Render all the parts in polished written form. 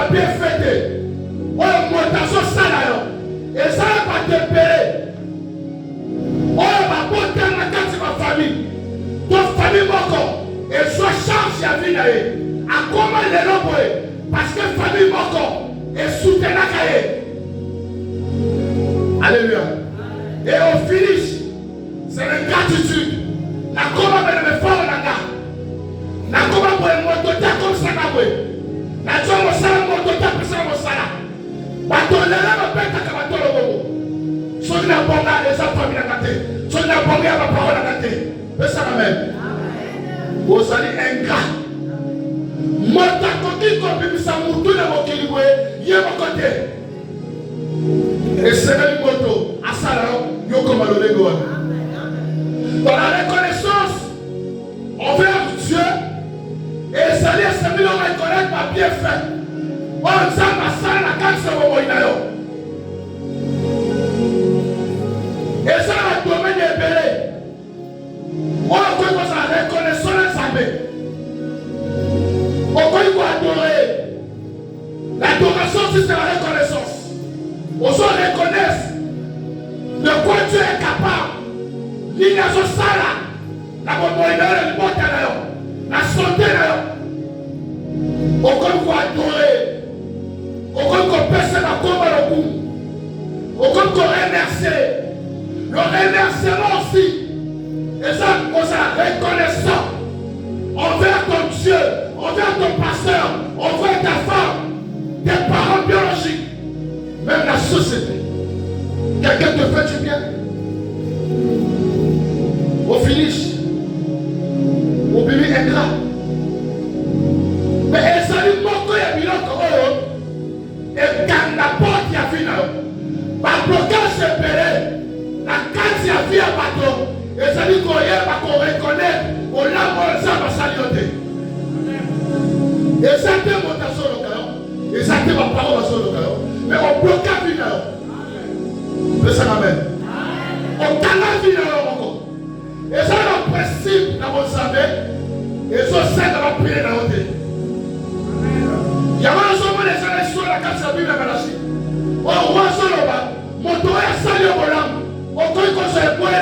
va bien fêter. Oh, montation salaire. Et ça va te payer. Oh, ma bonne dans la carte de ma famille. Ton famille moko. Et soit charge à vie d'ailleurs. À comment les nombres. Parce que famille moko. Et soutient la cahier. Alléluia. Et au finish, c'est la gratitude. La comment me faire la gare. La comment pour le mototé comme ça. La joie au salaire mototé pour ça au salaire. Bateau là ma pète à bateau le bobo. Soit la bonne les enfants bien gâtés. Soit la bonne ma parole à gâter. Mais ça m'amène. Vous allez ingrat. Mota koki ko bimisa mutu na mokilibwe ye mokote. Et c'est le moto à Salaro yoko malolé goa. Dans la reconnaissance envers Dieu et ça laisse se nous reconnaître ma bien fait. On s'en passe la cancer au moyen. Et ça va domaine de belé. On a quoi ça reconnaissance avec. On peut adorer. L'adoration, c'est la reconnaissance. On se reconnaît de quoi Dieu est capable. L'ignazo sala, la bonne le bon la santé. On peut adorer. On peut passer la combe à l'eau. On peut remercier. Le remerciement aussi. Et ça, on s'est reconnaissant envers ton Dieu, envers ton pasteur, envers ta femme, tes parents biologiques, même la société. Quelqu'un te fait du bien. Au finish, au bébé ingrat. Mais elle s'allume beaucoup et bien et quand la porte y a fini, par blocage sepéré, la carte y a fini à bateau, et ça dit qu'on reconnaît, on l'a pour ça va saluer. Et ça te monte à son local, et ça te ma parole à son local, mais on bloque à fini. Mais ça m'amène. On canal fini encore. Et ça le principe dans mon savet, et ça c'est dans la prière dans l'autre. Il y a un jour où les gens sont la carte de la Bible. On voit sur le bas, mon toit est salué au lampe, on connaît qu'on se boit.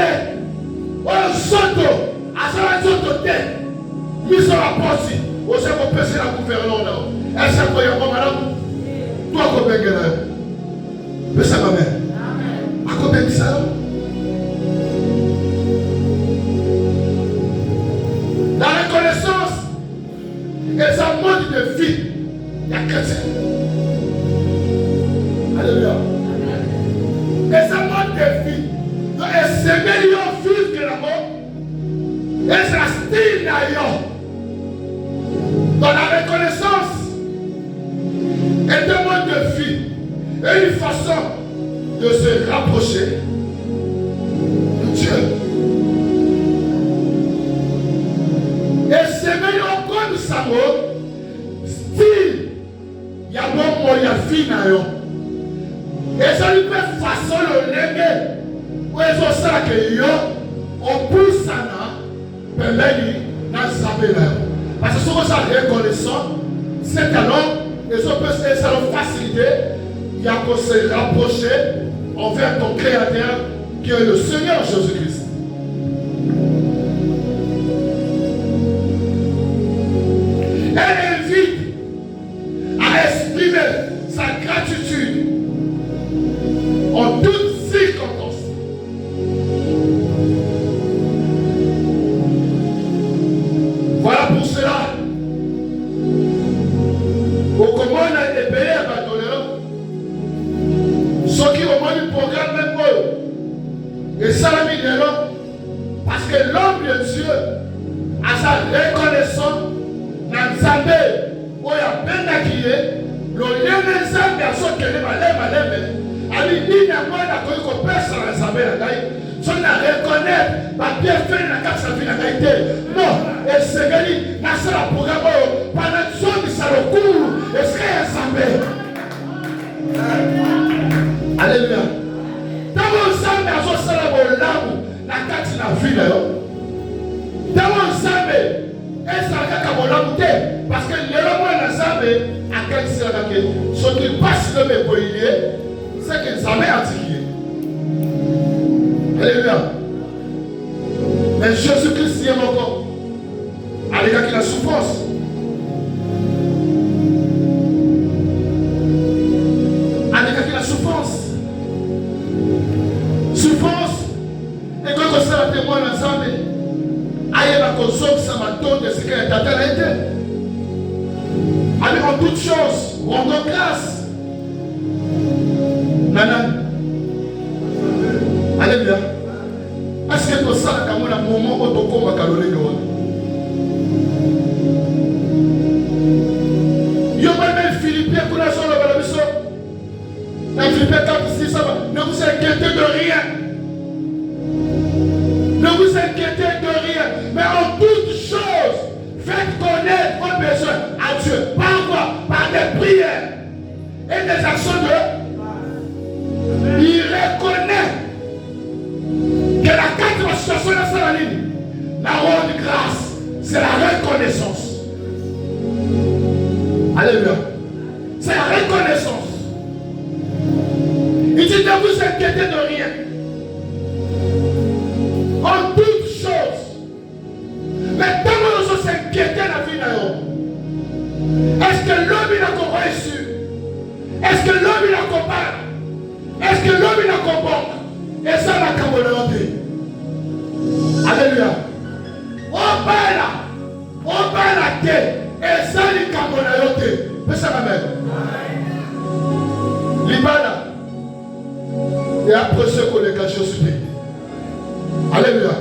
On saute à sa saute tête, mise sur la porte, on sait qu'on peut se la gouverneur. Elle s'est croyée comme madame. Toi, qu'on peut gagner. Mais ça va bien. À côté de ça, la reconnaissance est un mode de vie. Il y a chrétien. Alléluia. Et c'est un mode de vie. Et c'est meilleur vivre que la mort. Et c'est la style d'ailleurs. Dans la reconnaissance est un mode de vie. Et une façon de se rapprocher de Dieu. Et c'est meilleur comme ça, style. Il y a bon moyen vie d'ailleurs. Et ça lui fait façon le léguer. On pousse ça là, parce que ce qu'on s'est reconnaissant, c'est alors, et ça peut se faciliter, il y a qu'on se rapprocher envers ton Créateur qui est le Seigneur Jésus-Christ. Elle invite à exprimer sa gratitude en toutes circonstances. Voilà pour cela. Au comment on a été payé à Batolero, ceux qui ont du programme même pour et ça l'a mis de l'homme, parce que l'homme de Dieu a sa reconnaissance dans sa vie où il y a peine d'acquiller, le lien de sa personne qui est malade, a dit il n'y a pas de personne dans sa vie. Si on reconnaît, pas bien fait dans la carte de la qualité. Non, et c'est gagné, dans ce programme, pendant que son ça le cours, et ce qu'il y a semblé. Alléluia. Dans mon sang, dans son salaire, la carte de la vie, dans mon sang, et ça va être comme l'homme, parce que le roi de la Zambé a ce qui passe de mes poiliers, c'est que ça m'est attiré. Alléluia. Mais Jésus-Christ y est encore. Avec la souffrance. Avec la souffrance. Souffrance. Et quand on s'est témoin ensemble, aïe ma console, ça m'a donné ce qu'elle a été. Allez, en toutes choses, rendons grâce. Nana. Alléluia. Est-ce que tout ça, comme on a un moment où on a caloré de l'eau? Il y a même Philippe pour la zone de la mission. Dans Philippe 4, 6, ça va. Ne vous inquiétez de rien. Ne vous inquiétez de rien. Mais en toutes choses, faites connaître vos besoins à Dieu. Par quoi? Par des prières et des actions de. Il reconnaît que la quatrième situation de la ligne, la rendre grâce, c'est la reconnaissance. Alléluia. C'est la reconnaissance. Il dit ne vous inquiétez de rien. En toutes choses. Mais tant que nous sommes inquiétés dans la vie de l'homme, est-ce que l'homme il a reçu? Est-ce que l'homme il a comparé? Est-ce que l'homme il a comporté? Et ça la communauté. Alléluia. On parle à terre. Et ça les communauté. Mais ça va même. Libana. Et après ce qu'on est caché sur lui. Alléluia.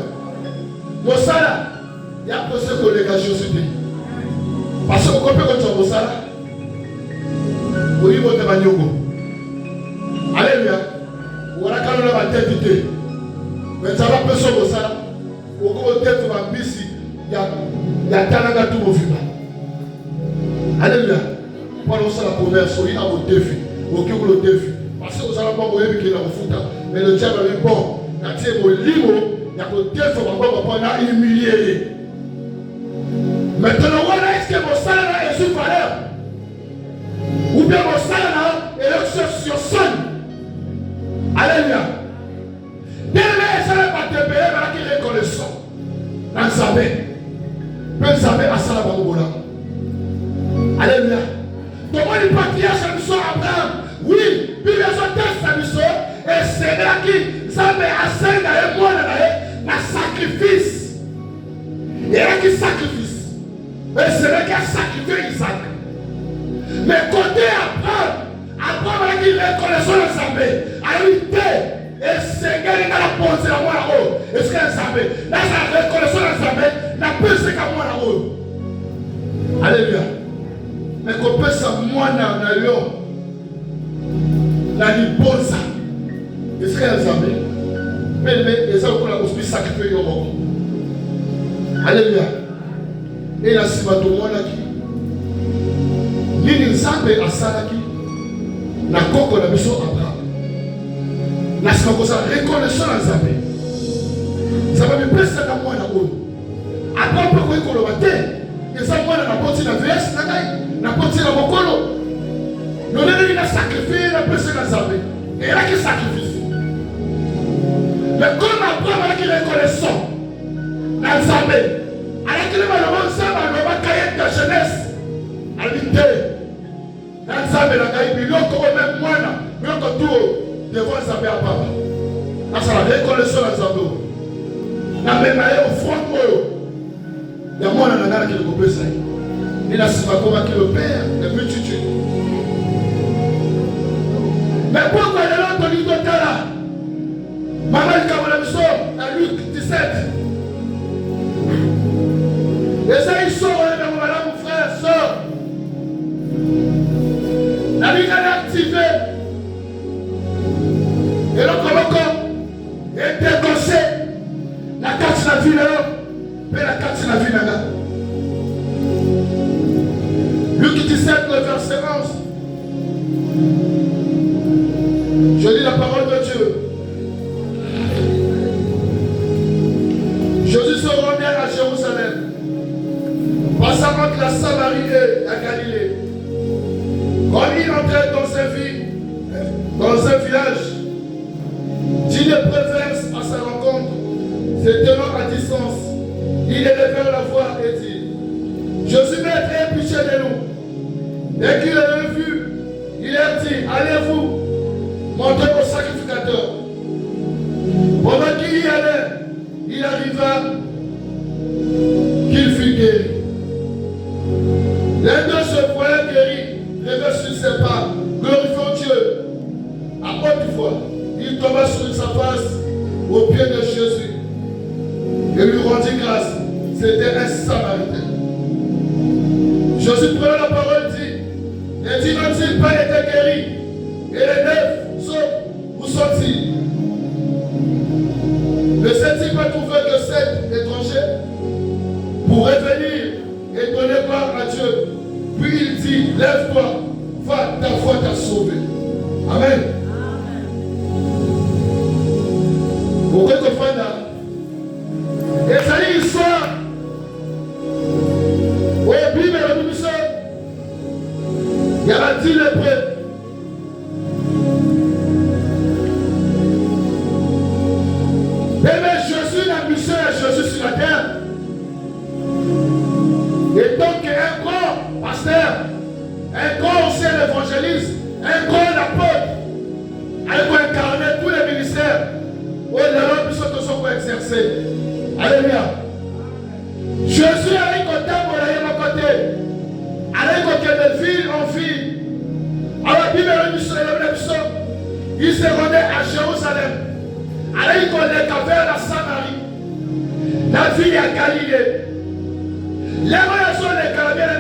Mossala. Et après ce qu'on est caché sur lui. Parce qu'on peut quand tu as Mossala. Oui, vous êtes Maniogo. Alléluia. Voilà quand on a ma tête d'idée. Mais ça va peu sur Mossala. Au gros tête de ma bisi. Il y a Tananga tout mon film. Alléluia. Pendant ça, la première souris à vos défis. Au cul de défi. Parce que vous allez pas mourir qui est dans le foot. Mais le diable est bon. Il y a un limo. Il y a un défi. On va humilier. Maintenant, est-ce que mon salaire est sous valeur? Ou bien mon salaire est sur son. Alléluia. Dès le ça n'est pas te payer, mais qui reconnaissant. Dans sa main. Peut savoir à ça la Bangola. Alléluia. Comment les patriarches sa mission Abraham? Oui, puis les autres sa mission. Et c'est là qui ça met à 5 et moi dans sacrifice. Et là qui sacrifice. Et c'est là qui a sacrifié Isaac. Mais côté Abraham qui reconnaissant le Zambé. Alors il était. Et Seigneur il a posé la moi là-haut. Est-ce qu'il y a un Zambé? Là ça reconnaissant le Zambé. La paix c'est qu'à moi là-haut. Alléluia. Mais qu'on peut ça moi dans l'eau. La libosa. Est-ce qu'il y a un Zambé? Mais ça on a aussi sacrifié au monde. Alléluia. Et la simatomona qui. Nini Zambé a salaki. La coco la mission Abraham. La simakosa reconnaissant la Zambé. Ça va me presser à moi là-haut. Après on peut croire qu'on le va faire. Et ça, moi, la porte de la veste, la porte de la mokolo. Nous il a sacrifié la personne à Zambé. Et là qui sacrifie. Mais comme Abraham qui reconnaissant la Zambé, alors qu'il va le ça, on va cahier de jeunesse. À l'idée. La Zambé, la cahier, puis l'autre, même moi, l'autre tour, devant Zambé à papa. Là, ça va reconnaissant la Zambé. La même manière, au front, il y a moi qui le coupe ça. Il a pas comment qui le père, les multitudes. Mais pourquoi il y a l'autre livre de Tala? Maman il a la mission à Luc 17. Et ça il sort, voilà mon frère, sort. La vie est activée. Et l'autre est dégossé. La carte de la vie là. Mais la carte de la vie là. Luc 17, le verset 11. Je lis la parole de Dieu. Jésus se rend bien à Jérusalem, passant entre la Samarie et la Galilée. Maître, aie pitié de nous. Dès qu'il avait vu, il a dit, allez-vous, montez au sacrificateur. Pendant qu'il y allait, il arriva qu'il fut guéri. Les deux se voyaient guéris, levés sur ses pas, glorifiant Dieu. À haute voix, il tomba sur sa face aux pieds de Jésus et lui rendit grâce. C'était un Samaritain. Jésus prenant la parole dit, et dit, n'ont-ils pas été guéris? Et les 9 sont, où sont-ils? Ne s'est-il pas trouvé que 7 étrangers pourraient venir et donner gloire à Dieu? Puis il dit, lève-toi, va, ta foi t'a sauvé. Amen. Vous comprenez là? Et ça dit l'histoire. Oui, Bible, la Bible, il y a 10 lépreux. Mais Jésus, la mission est Jésus sur la terre. Et donc, un grand pasteur, un grand aussi évangéliste, un grand apôtre, il faut incarner tous les ministères où les hommes sont exercer. Alléluia. Jésus a eu côté pour aller à côté. Allez côté de ville en ville. Alors, la Bible il se rendait à Jérusalem. Allez, il connaît vers la Samarie. La ville à Galilée. Les relations des Carabins,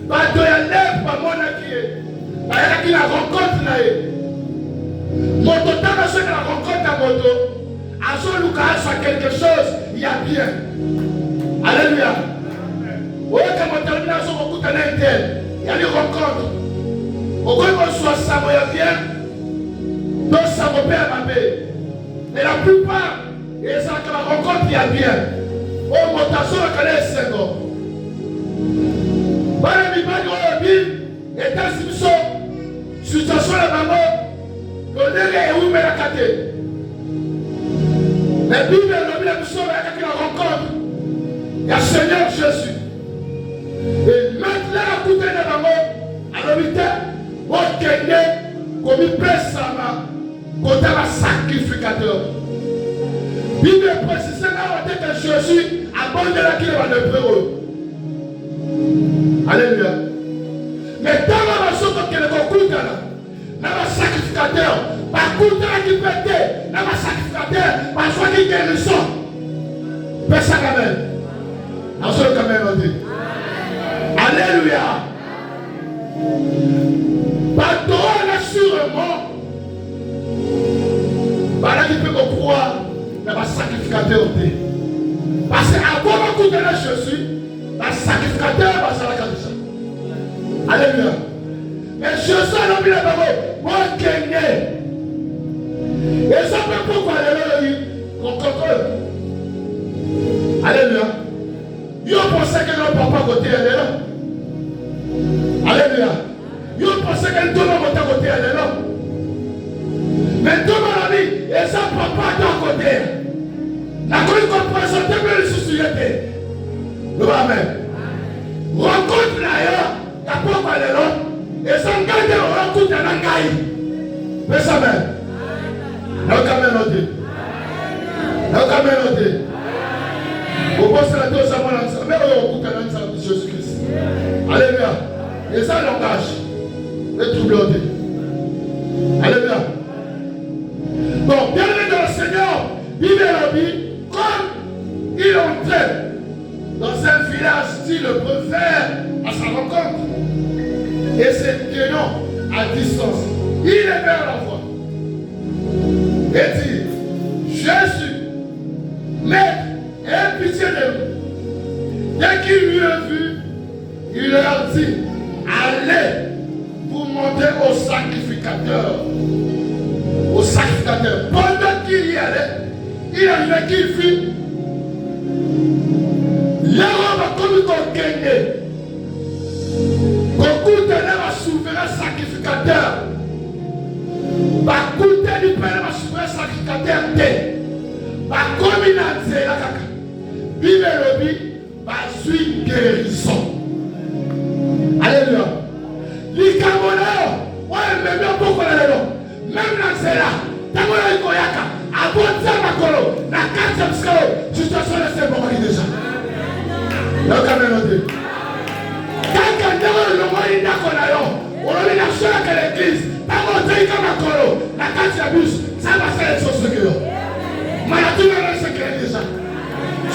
bateau ya lèvres par mon acquis. Il y a la rencontre là. Moto tanga sur la rencontre à moto. À son Lucas soit quelque chose, il y a bien. Alléluia. Oui, quand on termine à son beaucoup de tel, il y a des rencontres. Au cas où on soit ça, il y a bien. Donc ça me perd ma paix. Mais la plupart, et ça que la rencontre, il y a bien. Oh, mon tasson, on connaît 5 ans. Voilà, il m'a dit, oh, Bible, et dans cette situation, la maman, le nez est où, mais la caté. La Bible, la mission, il y a la rencontre. Il y a Seigneur Jésus. Et maintenant, la coûte de la maman, à l'hôpital, au Kenya, comme il presse sa main, côté la sacrificateur. Bible précise que Jésus abonne la qui va le prendre. Alléluia. Mais dans la façon que le concours là, le sacrificateur, par contre qui peut être, le sacrificateur, par soit qui guérison. Père ça quand même. En ce quand même on dit. Alléluia. Par toi là sûrement. Par là qui peut croire. Le sacrificateur. Parce qu'avant le coup de Jésus, le sacrificateur va se la condition. Alléluia. Mais Jésus a mis la parole. Moi, Kenya. Et ça peut pourquoi aller là. Alléluia. Ils ont pensé que notre papa côté elle est là. Alléluia. Ils ont pensé que tout le monde à côté elle est là. Mais tout le monde a dit, et ça papa à côté. La compréhension de la société. Amen. Rencontre là, la pauvre est là. Et ça me garde rencontre dans la caille. Mais ça même. Donc, vous pensez la dose à mon answer. Mais on écoute un answer de Jésus-Christ. Alléluia. Et ça langage. Le troublé. Alléluia. Donc, bienvenue dans le Seigneur. Il est la vie. Comme il entrait dans un village dit le préfère à sa rencontre. Et c'est tenant à distance. Il est vers la voie. Et dit, Jésus, Maître, aie pitié de nous. Dès qu'il lui a vu, il leur dit, allez pour monter au sacrificateur. Au sacrificateur. Pendant qu'il y allait, il arrivait qu'il fit. L'homme va comme il gagné. Beaucoup de va souverain sacrificateur. Beaucoup de va souverain sacrificateur. Comme il a dit la caca. Bible le dit, va suivre guérison. il n'a qu'on a eu. On a mis la seule à l'église. Par contre, il y a un colo. La carte de bus, ça va faire les choses que vous. Maladie, on a ce qu'il y a déjà.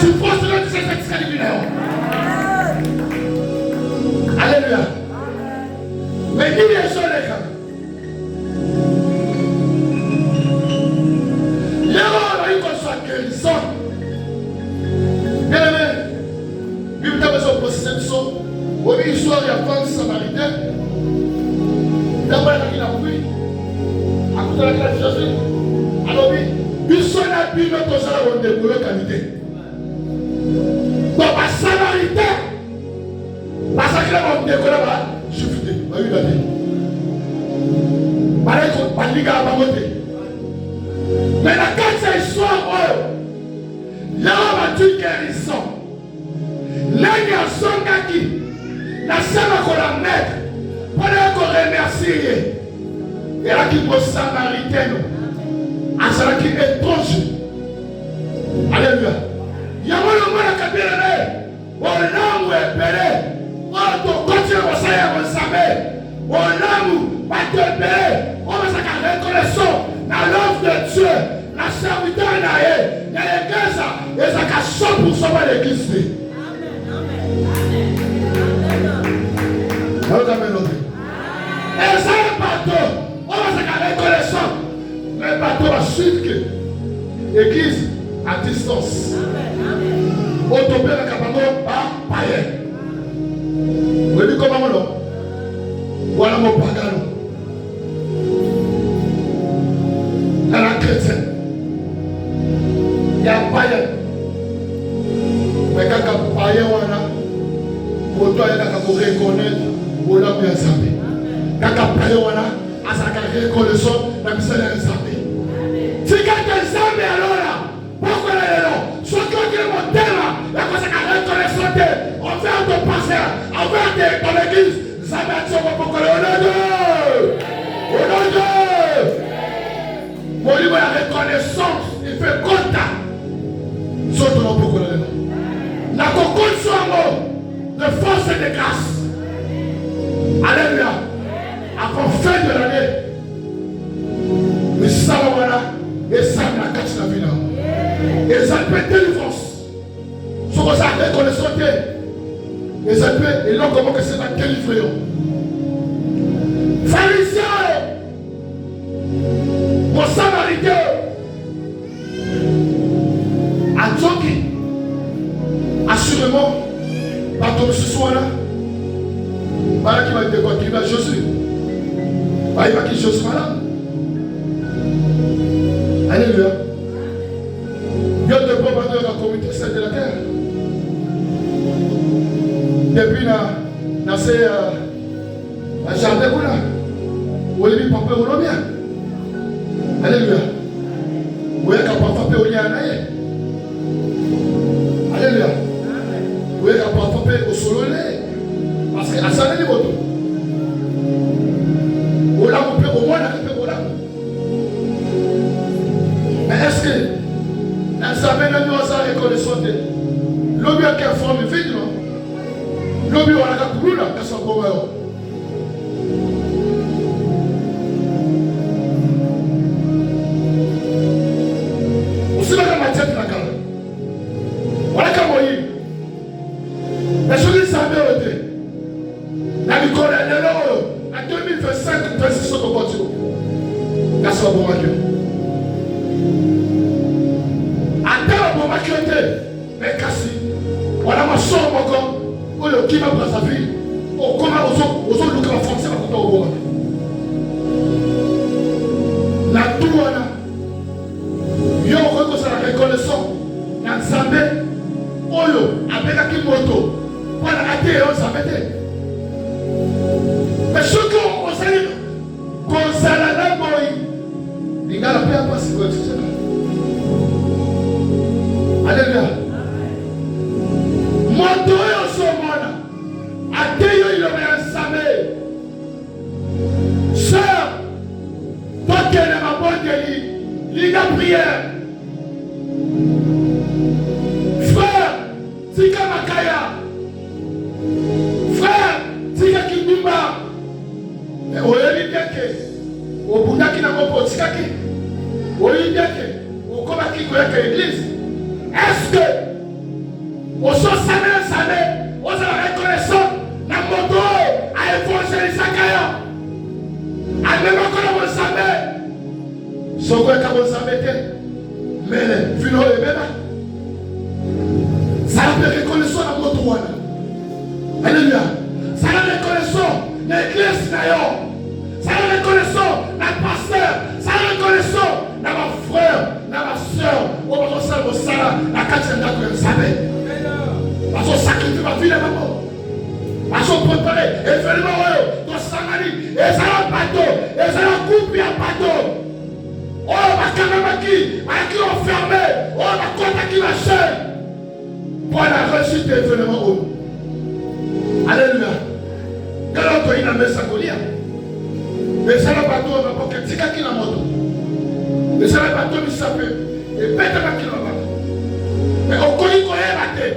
Je pense que c'est ce qu'il y a. Alléluia. Mais il y a des choses les gars. L'erreur a eu qu'on soit guérissant. Bien aimé, Bible a besoin de processer de son. Au milieu de l'histoire, il y a plein de Samaritains. D'abord, il y a pris. À côté de la Jésus. Alors, oui, il s'en a pris notre genre de boulot qualité. Donc, à Samaritain, parce que là, on décolle là, je suis fidèle. Il y a eu la vie. Pareil, on ligue à la beauté. Mais la carte histoire, là, on va dire guérison. Là, il y a son gars qui, la salle qu'on la mettre, pour qu'on remercie. Et là, qui est Samaritain, à celle qui est étrange. Alléluia. Il y a un moment à Kabirane, on l'amour est péré. On continue à s'aimer. On l'amour va te payer. On va s'accorder reconnaissance dans l'œuvre de Dieu. La serviteur n'a eu. Il y a l'église, et ça cache 100% de l'église. Amen. Et ça est bateau. On va s'accorder reconnaissance. Le bateau va suivre que l'église à distance. On tombe dans le cabanon par païen. Vous voyez comment on l'a? Voilà mon pagano. Dans la chrétienne, il y a un païen. Mais quand un païen, pour toi, il y a un reconnaître, pour l'homme, il y a un sapé. Quand un païen, il y a un reconnaissance, la mission est un sapé. Si quelqu'un est sapé, alors là, pourquoi il est là? Soit que mon thème, la chose est reconnaissante, on fait un de passer, on fait ton église. Ça va être sur mon coller au nom de Dieu. Au nom de Dieu. Mon livre la reconnaissance, il fait contact. Sur ton nom pour coller. La cocotte soit mot de force et de grâce. Alléluia. Après fin de l'année, le salamana et ça la cache la vie. Et ça peut être délivrance. Sur ça reconnaissance. Et ça peut, et là, comment que c'est la délivrer? Pharisiens, mon Samaritain, à Djoki, assurément, par ton ce soir-là, voilà qui va dire quoi? Qui va Jésus. Il va qui Jésus malade. Alléluia. Dieu te prend dans la communauté sainte de la terre. Depuis dans ces jardins, où il y a papa ou bien. Alléluia. Où il y a papa ou bien. Alléluia. Où il y a papa au solo. Parce que à ça, il y a des motos. Où là, on peut au moins la là. Mais est-ce que l'examen de nous a reconnaissance? L'objet qui a formé vide, non? L'objet on a couru là, qu'est-ce qu'on va faire? Aussi là que ma tête la calme. Voilà comme on y. Mais je dis ça bien été. La vie qu'on a en 2025, 26 au continent. Qu'est-ce qu'on va faire? Attends, on va faire. Mais Cassi, voilà ma soeur encore. Qui va prendre sa vie? Comment aux autres look en français va compter au bois? La douane, il y a encore la reconnaissance. Dans Zambé, Oyo, avec la Kimoto, voilà, à terre, on s'appelle. Mais ce qu'on s'est qu'on s'est la boy, il y a la paix à passer pour être. Alléluia. Moto et au sommet. Atteyo il aurait samé. Sœur, toi qui es ma bonne lit, la prière. Frère, Tika Makaya. Frère, Tika Kibumba. Chaki, Olivier, ou comme qui connaît l'église, est-ce que, au sens samé, on a la reconnaissance, la moto a évangélisé Chakayo, a même encore le samé, son quoi qu'à vous samé, mais vu le même, ça a fait reconnaissance la moto. Alléluia. Ça a reconnaissance l'église d'ailleurs. Ça a reconnaissance la pasteur. Ça a reconnaissance la frère, la soeur. On va faire le salaire, la quatrième date que vous savez. Parce qu'on sacrifie ma vie de maman. Parce qu'on prépare événement dans Samari. Et ça a un bateau. Et ça a un couple à bateau. Oh, ma caméra qui enfermé. Oh, ma compte qui va chaîne. Pour la réussite de l'événement. Alléluia. Quand on a une messe à Golia, mais c'est le bateau, on va pas que tika qui la moto. Mais c'est le bateau qui s'appelle. Et bête à qui la moto. Mais on connaît qu'on est battu.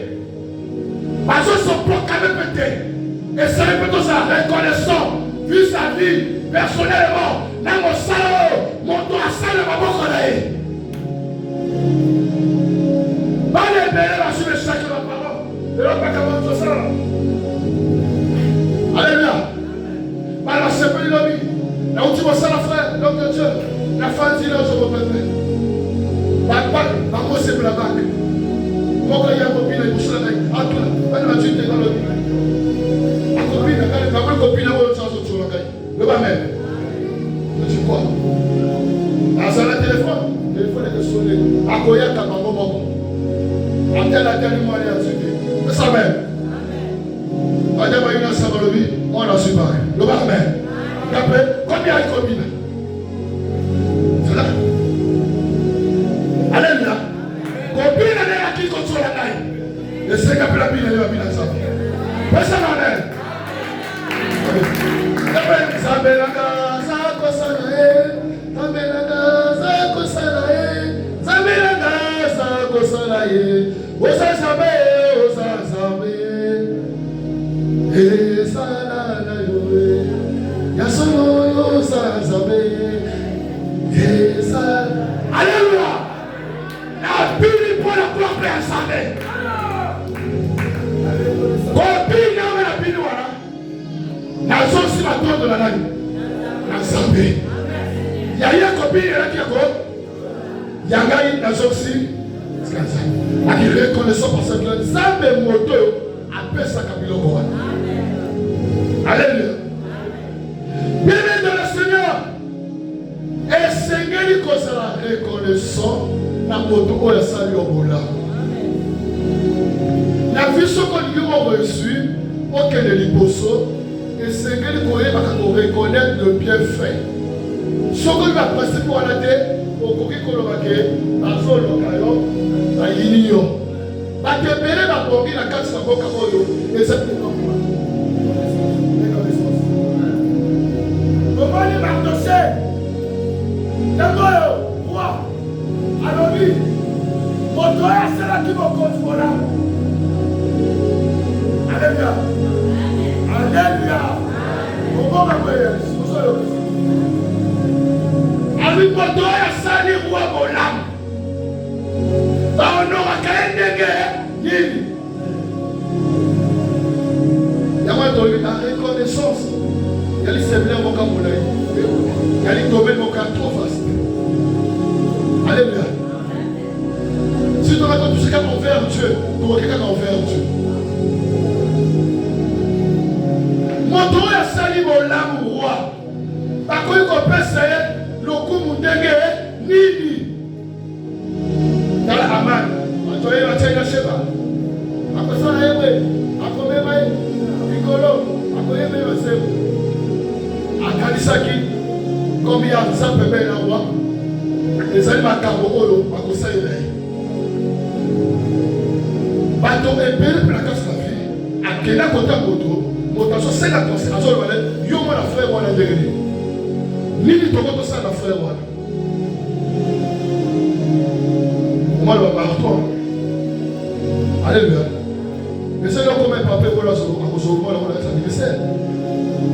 Parce que son plan quand même pété. Et c'est le bateau ça reconnaissant, vu sa vie, personnellement, dans mon salon, mon toit à salle, ma boca là. Pas les belles, la suite de chaque parole. Et l'autre pas comment tout ça. Alléluia. Par la semaine de la vie, là où tu vois ça, la frère, l'homme de Dieu, la femme dit là, je me permets. Par moi, c'est pour la banque. Moi, quand il y a un copine, il bouge la banque. Ah, toi, là, tu es dans le vie. La copine, la bonne copine, elle va le changer sur la banque. Le bas même. Tu crois? Ah, ça, le téléphone est sonné. À quoi il y a un bon. À tel, moi, il y a un truc. C'est ça même. On a eu un sabre de vie, on a su pareil. Le barman. Après, combien il combine? C'est là. Alléluia. Combien il y a qui contrôle la taille? Et c'est qu'après la bine, il y a une bine. Personne en est. Après, ça me la gaza, kosanae. Ça me la gaza, kosanae. Ça me la gaza, kosanae. Osa sabe, osa sabe. Alléluia. La Bible pour la gloire de Savé. Copine, la Bible, voilà. La zone si ma tour de la langue. La Savé. Il y a une copine, il y a qui a quoi? Il y a la zone si. La qui reconnaissant par cette langue. Ça me moto. Appelle ça Kabiloko. Alléluia. Bien-aimé dans le Seigneur. Et Seigneur, il sera reconnaissant la moto où elle s'allie au boula. La vision que nous avons reçue, aucun de l'hyposo, et Seigneur, il va reconnaître le bienfait. Ce qu'on va passer pour la tête, au coquille qu'on va faire, dans son local, dans l'union. Batebele bapongi na kati na boka oyo exactement moi. Comment les mardossé? D'abord, roi. Alobi. Moto ya sala ki bokonzi bona. Alléluia. Alléluia. Comment va faire? Ami moto ya sali roi bolam. On aura qu'à il y a la reconnaissance. Il y a les semblants au Cameroun. Il y a les domaines au trop fast. Alléluia. Si tu racontes tout ce qu'on fait en Dieu, tu vois quelqu'un en fait en Dieu. Mon tour est sali mon lame roi. Par contre, il peut essayer le coup mon dégué nini. Dans la Aman. Tu es la Tchèque Sheba. Après ça, il y a après même Piccolo, après même Seb. À Kalisaki, comme il y a ça peut bien la roi. Les animaux à Kaboro, à Kosaï. Bateau est belle pour la casse de la vie. À quel côté moto, moto, c'est la conséquence. Yo, moi, la frère, moi, la dernière. Ni du tout, ça, la frère, moi. Moi, le marteau. Alléluia. Mais c'est là qu'on met papier pour la sauver, à cause de moi, la anniversaire.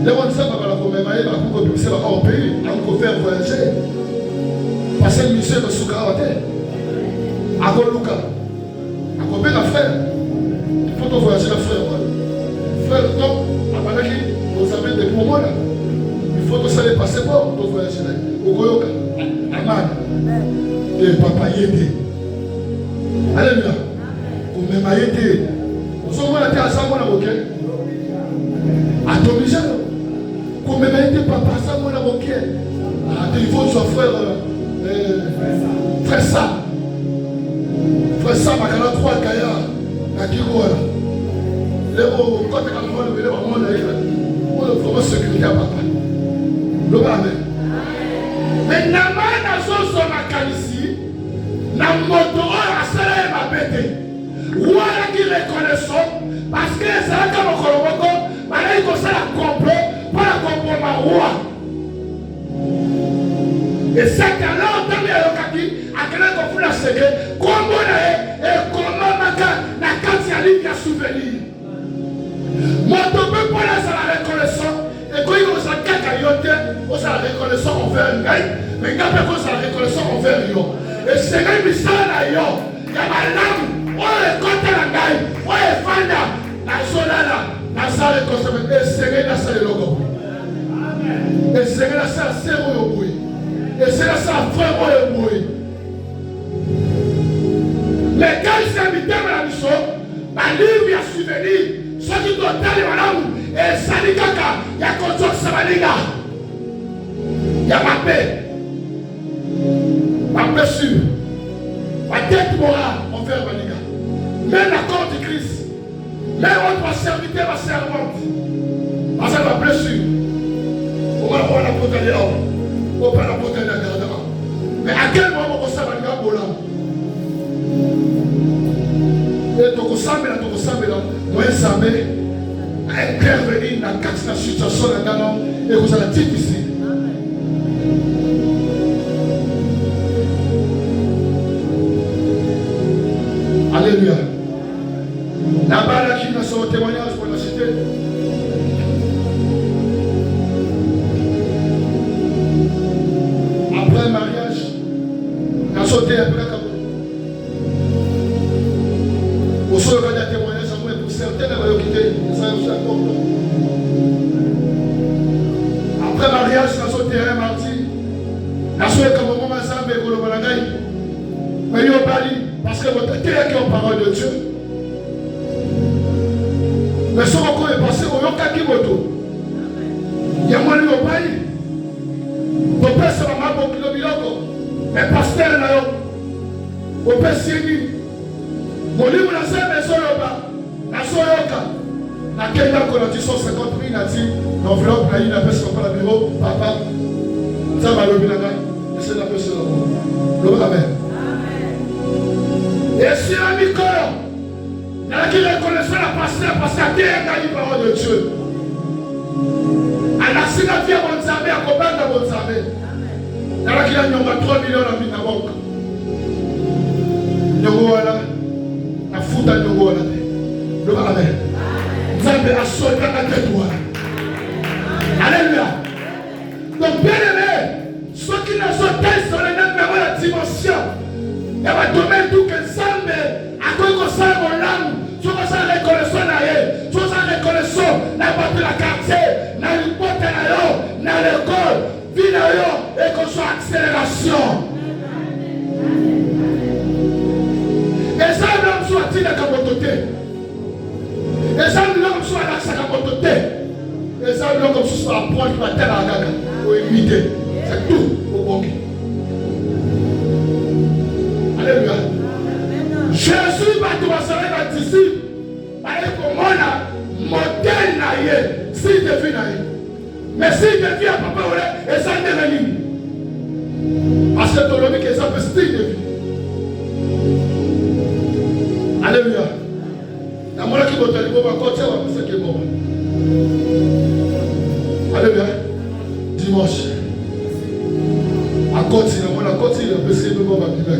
Les gens ne savent pas la première année, on peut faire voyager. passer une mission de Soukarote. À Goluka. À combien de frères? Il faut voyager la frère. Frère, donc, à Malaki, vous avez des moments là. Il faut que ça les passeports pour voyager là. Au Goyoka. Amen. Et papa yété. Alléluia. Comme même yété. Vous avez la terre à ça, mon avocat. À ton mission. Comme même yété, papa, ça, mon avocat. Il faut que soit frère. Frère Sam. Frère Sam, à la croix, Kaya. À Kigoua. Les mots, quand tu as le monde, on est vraiment sécurité à papa. Le Amen. Mais Naman a son makalisi, na moto a salé ma bête. Voilà qui reconnaissant, parce que c'est comme un colombo, mais il faut ça la complot, pas la complot ma roi. Et c'est alors, tant qu'il y a le kaki, à quel point on fout la secret, comment on est, et comment la carte y a ligne à souvenir. Moto peut pas la reconnaissance. Et quand il y a un cacayote, on a la reconnaissance envers lui. Mais quand on a la reconnaissance envers lui, et c'est un message là, il y a ma lame, on est contre la gaille, on est fan la zone là, la salle de consommation, et c'est la salle de logo. Et c'est la salle de zéro, et c'est la salle de frère, mais quand il s'est invité à la mission, ma livre a souvenir, ce qui doit aller madame. Et Salikaka, il y a Kotok Samaniga. Il y a ma paix. Ma blessure. Ma tête morale envers Maniga. Même la corps de Christ. Même votre serviteur, ma servante. Parce que ma blessure. On va voir la potée là. On va la potée là. Mais à quel moment on s'est Maniga Bola? Et donc on s'en met là. Moi, ça met. Intervenir dans la situation et vous allez difficile. Alléluia. Là-bas, là, qui a son témoignage pour la cité. Après le mariage, il a sauté un peu la cabane. Au sol, il y a un témoignage. Certains avaient quitté, ça aussi important. Après mariage, la sauté un mardi. La sauté comme au moment ça, mais vous le voyez. Mais il y a Bali, parce que votre terre qui est en parole de Dieu. Mais ce qu'on est passé au Yokaki Moto. Il y a moins de Bali. Ton père, c'est ma maman qui le biloko. Mais pasteur là, au père Sieni. Mon livre, la seule maison là-bas. La soyoka, laquelle il a connu 150 000, il a dit l'enveloppe, il a fait ce qu'on appelle le bureau, papa, ça va le bien, et c'est la personne là. Amen. Et si un micro, il y a qui reconnaissait la pasteur parce qu'à terre, il a une parole de Dieu. À la Sina vie à Bonzamé, à Koban à Bonzamé. Il y a qui a 3 millions à Minabok. Nyogoala, la fout à Nyogoala. Amen. Vous avez assuré la tête. Alléluia. Donc, bien aimé, ceux qui ne sont pas sur les mêmes la dimension, il va donner tout que ça, mais à quoi qu'on s'en mon âme, soit ça reconnaissant là, soit ça reconnaissant la porte de la quartier, dans le porte dans l'école, vie et qu'on soit accélération. Et ça, l'homme soit-il la capototé. Et ça, l'homme soit là, ça capototé. Et ça, l'homme comme ce soit apprendre qui va telle à la gaga, ou imiter. C'est tout au bon. Alléluia. Jésus va te montrer la disciple. Avec comment on modèle naïe, s'il devient naïe. Mais s'il devient papa, et ça devient. Parce que ton homme qui ça peut style de vie. Alléluia. La mola qui va te dire, on va continuer à penser que bon. Alléluia. Dimanche. À continuer, on a continué à penser que bon va vivre.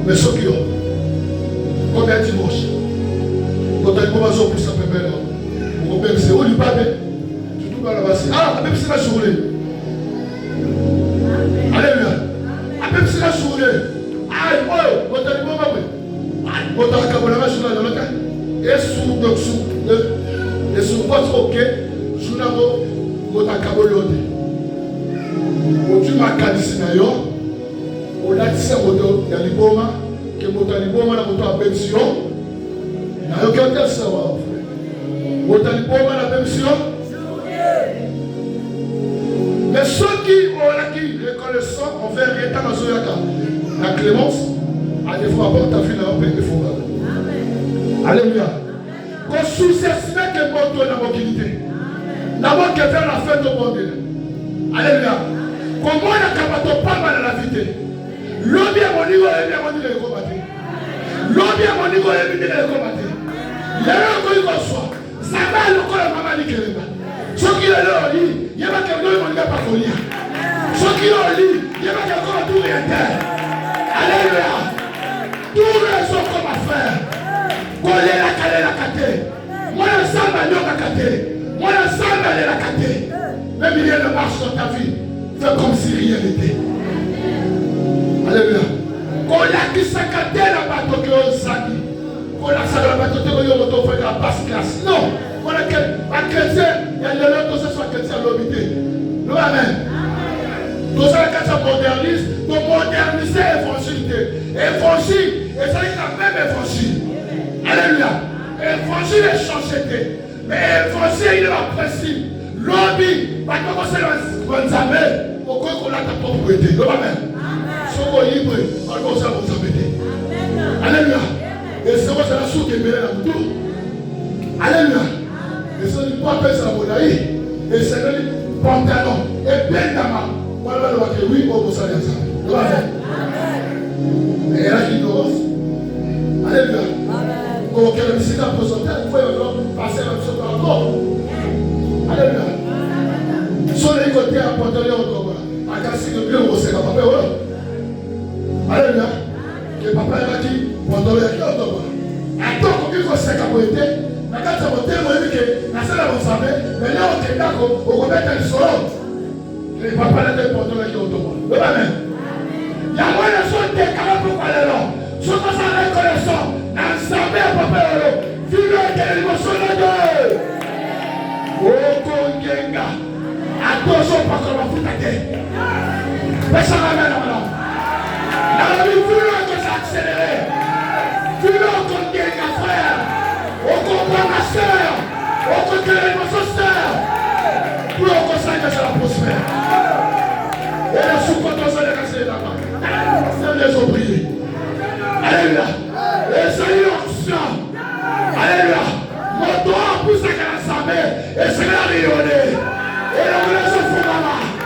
Mais ce qui est, combien dimanche? Quand tu as commencé pour ça, on peut c'est où du pape? Tu dois la passer. Ah, même si la journée. Alléluia. Même si makanisi na yo olatisa moto ya liboma ke moto ya liboma na moto abebisi yo nayoki ote sawa moto ya liboma na abebisi yo mais soki olaki reconnaissant envers eta nazoyaka na clémence adefo aporta fi na yo mpe efongaka. Alléluia. Qu'on sous-estime que moto na mokili te na moke faire la fête au monde. Alléluia. Comment on a capable de pas mal à la vie. L'homme est mon niveau et mon niveau est combattu. L'homme est mon niveau et mon niveau est combattu. Il y a un peu de soi. Ça va le corps de maman qui est là. Ce qui est là, il y a pas quelqu'un qui n'a pas connu. Ce qui est là, il y a pas quelqu'un qui n'a pas connu. Alléluia. Tous les autres comme à faire. Coller la calée la caté. Moi, le sang m'a dit la caté. Moi, le sang m'a dit la caté. Même il y a de marche dans ta vie. Fais comme si rien n'était. Alléluia. Quand la qui s'accadé la bateau que on s'agit. Quand la salle la bateau que on fait la basse classe. Non. Quand la chrétien, il y a de l'autre que ce soit chrétien l'obité. Non, amen. Tout ça, quand ça modernise, pour moderniser l'évangile. Évangile, et ça dit la même évangile. Alléluia. Évangile est changé. Mais évangile, il est en principe. Lobby, pas commencer à l'examiner. Pourquoi qu'on a ta propriété? Non, amen. Sois libre, on va vous embêter. Alléluia. Et c'est moi, c'est la soupe qui est mêlée dans le tout. Alléluia. Et c'est du pape, c'est la modaïe. Et c'est le pantalon. Et bien d'ama. Voilà le bateau, oui, on vous salue ça. Non, amen. Et là, qui nous alléluia. Donc, le visite à présenter, il faut passer la mission par rapport. Alléluia. Sur les côtés, à porter encore. À casser le pied, on sait pas papa. Alléluia. Que papa est là qui porte le pied encore. Attends, qu'il faut se capoter. Mais quand tu as voté, on dit que la salle va s'arrêter. Mais là, on est d'accord, on va mettre le solo. Et papa est là qui porte le pied encore. Amen. Il y a moins de choses qui sont capables pour parler là. Ce que ça reconnaissant. Ensemble, papa, vive avec l'émotion de Dieu. Okongenga. Attention, pas comme on fout ta tête. Personne ne m'amène là. Dans la vie, vive que ça accéléré. Vive Okongenga, frère. Okongenga, ma soeur. Okongenga, l'émotion, soeur. Pour Okongenga, c'est la prospère. Et le sous-content, c'est le casser là-bas. C'est les oubliés. Alléluia. Et c'est une option. Alléluia. Mon doigt pousse à la samée. Et c'est la rayonnée. Et la relation fondamentaire.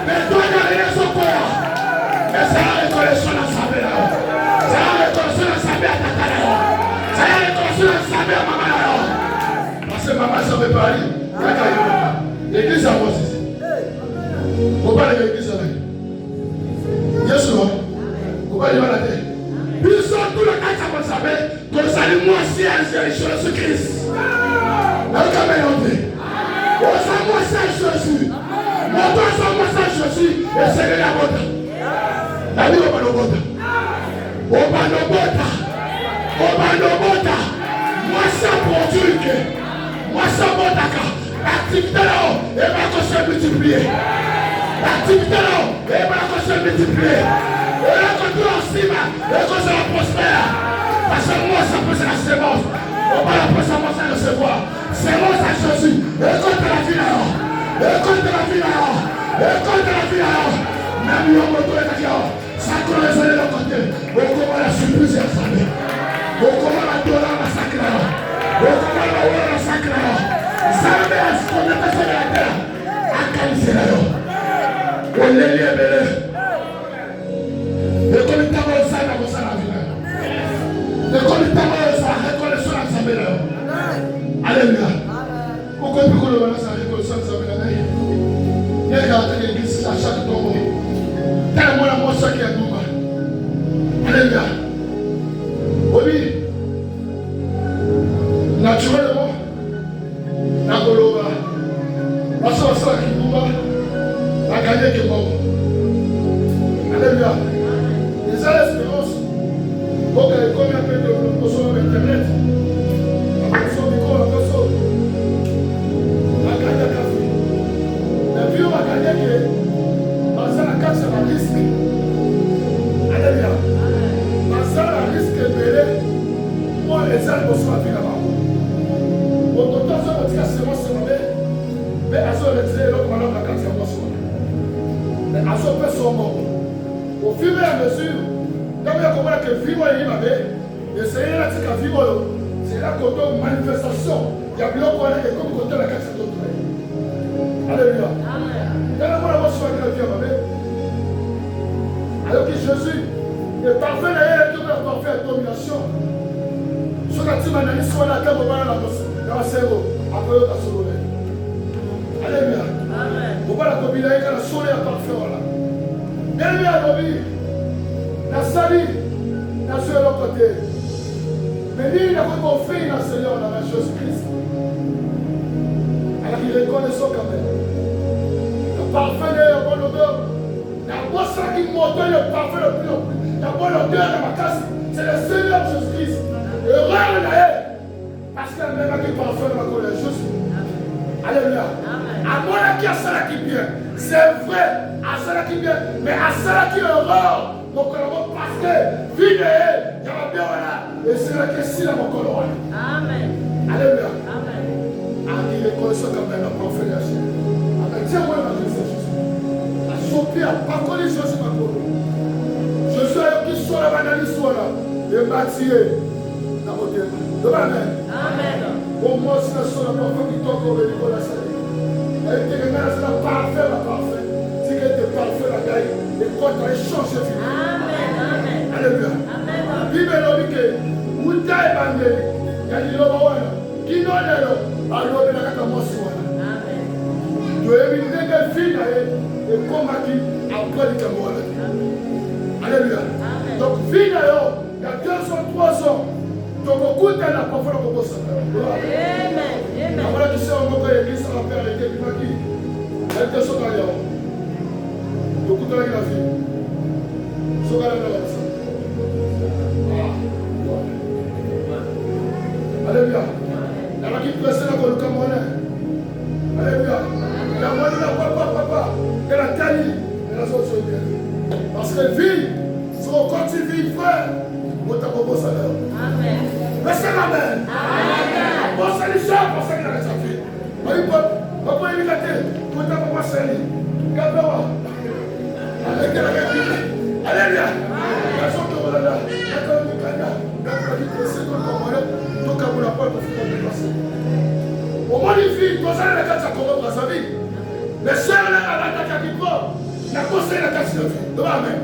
Mais toi, il y a rien sur toi. Mais c'est la reconnaissance de la samée là. C'est la reconnaissance de la samée à ta tête. C'est la reconnaissance de la samée à maman là. Parce que maman, ça ne veut pas aller. L'église avance ici. Faut pas aller à l'église là. Bien sûr. Faut pas aller à la tête. Ils sont tous les cas qui savent que ça lui moi si à Jésus-Christ. Alors quand même on dit, on s'en moi ça Jésus. Mon toi s'en moi ça Jésus et c'est le labota. La vie au banobota. Au banobota. Au banobota. Moi ça produit que. Moi ça botaka. L'activité là, et ma conscience multipliée. L'activité là, et ma conscience multipliée. Et là, quand tu es en cime, et quand ça va prospère, parce que moi, ça peut se la sémence. On va la semence à recevoir. Sémence à Jésus. Et quand tu la vie là, et quand tu la vie là, et quand tu la vie là, même si on me trouve là, ça commence à l'autre côté. On commence à la surprise à sa vie. On commence à donner la massacre là. On commence à ouvrir la massacre là. Ça va être ce qu'on a passé de la terre. À calicer là. On les libère. Et comme il t'a dit ça, il a commencé à la vie. Et comme il t'a dit ça, il a commencé à la vie. Alléluia. Pourquoi il peut qu'on le voit ça, il a commencé à la vie. Il y a gardé l'église à chaque tombeau. Tellement la mort qui est tombée. Alléluia. Oui. Naturellement, la Goloba, la sorcière qui tombe, la gagnée qui est morte. Alléluia. Les espérances. Donc, comme il y a peu de promotion Internet, la promotion micro, la promotion, la gagnée café. La vie, on va gagner que, dans la case, Au fur et à mesure, quand il y a comment que vivre il va bien, essayer là c'est vivre, c'est la côté manifestation. Il y a bloc on est comme côté la carte d'autre. Alléluia. Amen. Dans la voie de la vie va bien. Alors que Jésus est parfait d'ailleurs tout le parfait domination. Sur la team analyse sur la table dans la cerveau après le soleil. Alléluia. Amen. Vous pas la combiner quand le soleil est parfait là. Bien à l'obéir, la salie, la sur l'autre côté. Mais lui, il a fait dans le Seigneur, dans la Jésus-Christ. Alors il reconnaît ça quand même. Le parfum de la bonne odeur. La bonne ça qui monte le parfum le plus. La bonne odeur de ma casse, c'est le Seigneur Jésus-Christ. Heureux là, parce qu'il y a même qui parfum de ma colère. Jésus. Alléluia. À moi qui a ça qui vient. C'est vrai. À cela qui vient, mais à cela qui est heureux, mon colon, parce que, vie de il y a bien là, et c'est là que si là, mon colon. Amen. Alléluia. Amen. Il est connaissant comme un prophète de la chair. Amen. Tiens-moi ma Jésus. À choper, à pas connaître Jésus, ma colon. Jésus a qui soit la banane, soit là, et bâtir la beauté. Amen. Amen. Au moins, si la soit la prophète qui tombe au béni pour la salle. Elle était la parfaite, la parfaite. Parfait la gaille, et quand tu as changé de vie. Amen, amen. Alléluia. Amen. La Bible dit que vous avez bandé, il y a des gens qui n'ont pas de alors il y a des gens. Amen. Tu es venu de vie et comme a dit après le Cameroun. Alléluia. Donc vie d'ailleurs, il y a 2 ans, 3 ans. Donc beaucoup de la parole de vos Amen. Amen. Voilà qui sait encore l'église à la paix avec qui elle était sur la beaucoup de la vie. Ce gars-là, alléluia. La qui presse la bonne Camerounais. Alléluia. La bonne papa. Elle a tali. Elle a sorti bien. Parce qu'elle vit. Quand tu vis, frère, vous t'avez beau salaire. Amen. Mais c'est l'amen. Amen. Bon salut, ça, pour ça qu'il a sa fille. Papa, il est gâté. Vous t'avez pas salut. Gardez-moi. Alléluia. Au moins, les filles, tu as la carte à combattre sa vie. Les sœurs, la carte à qui prend, la conseille la carte de vie. Amen.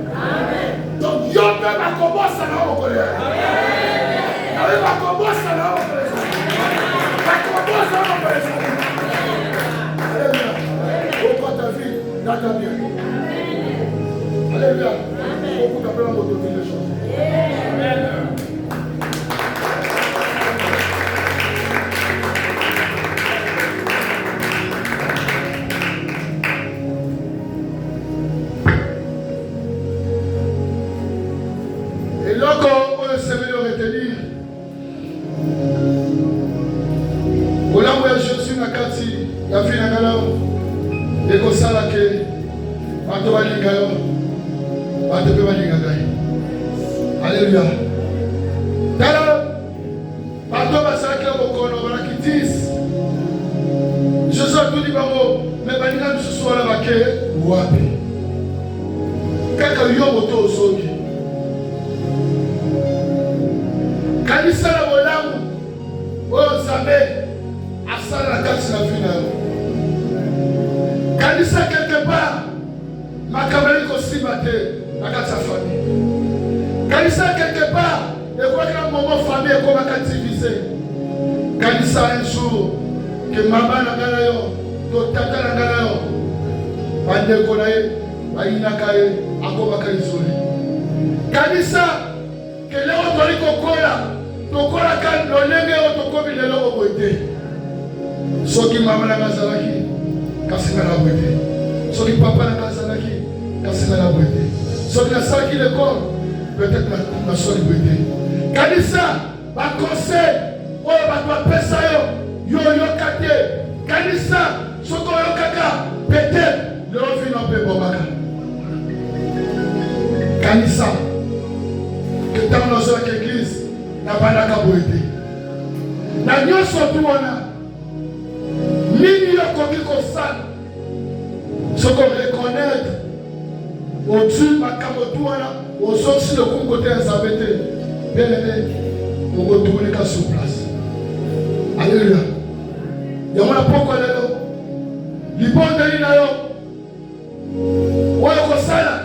Donc, Dieu peut m'accommoder ça là, on connaît. Amen. M'accommoder ça là, on connaît. M'accommoder ça là, on connaît. Alléluia. Au point ta vie, dans ta vie. Alléluia. Beaucoup d'appels à m'autoriser les choses. Amen. Et là, quand on se met de retenir, on a envoyé Jésus dans la carte, il y a fait la galère, et comme ça, là, que, on va aller galère. Alléluia. D'ailleurs, pardon, parce que je suis tout dit, mais je suis là, wapi. Quelqu'un y a moto au soki. Quand il s'est là, on savait, à ça la carte la finale. Quand il s'est quelque part, ma caméra aussi battait. La carte sa famille. Quand il s'est quelque part, il voit que le moment famille est comme un divisé. Quand il s'est un jour, que maman n'a pas eu, que tata n'a pas eu, bande konaye, baina kaye, akoma kaizoli. Quand il s'est que les autres kokola, tokola kan lolenge otokobi le lobo boite. Soki maman n'a pas zalaki, kasina la boite. Soki papa n'a pas zalaki, kasina la boite. Sauf que ça qui l'école, peut-être la solidarité. Quand il ça, va conseil, oh, va faire ça, yo kate. Quand il ça, ce qu'on a kaka, peut-être, le revenu un peu bon. Quand il ça, que dans nos églises, n'a pas la caboité. La nuit surtout, on a nini yokoki kosala soko reconnaître au-dessus makambo tu wana ozosi lokumu kote ya nzambe te bien aimé okotournika sur place. Alléluia. Yango na poko lelo libondeli na yo oyo kosala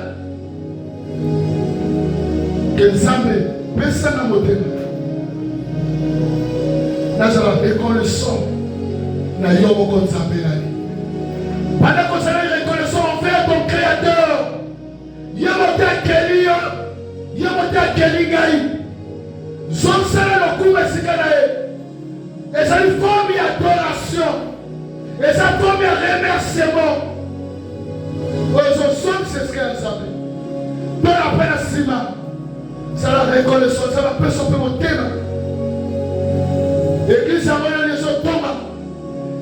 ke nzambe pesa na motema nazala reconnaissant na yo moko nzambe nani pendant kosala reconnaissant envers ton créateur ye moto akeli yo ye moto akeli ngai zomsala lokumu esika na ye ezali forme ya adoration eza forme ya remerciement oyo ezosomisa esika ya nzambe mpe apres na nsima zala reconnaissant eza bapesa mpe motema église yango nani ezotonga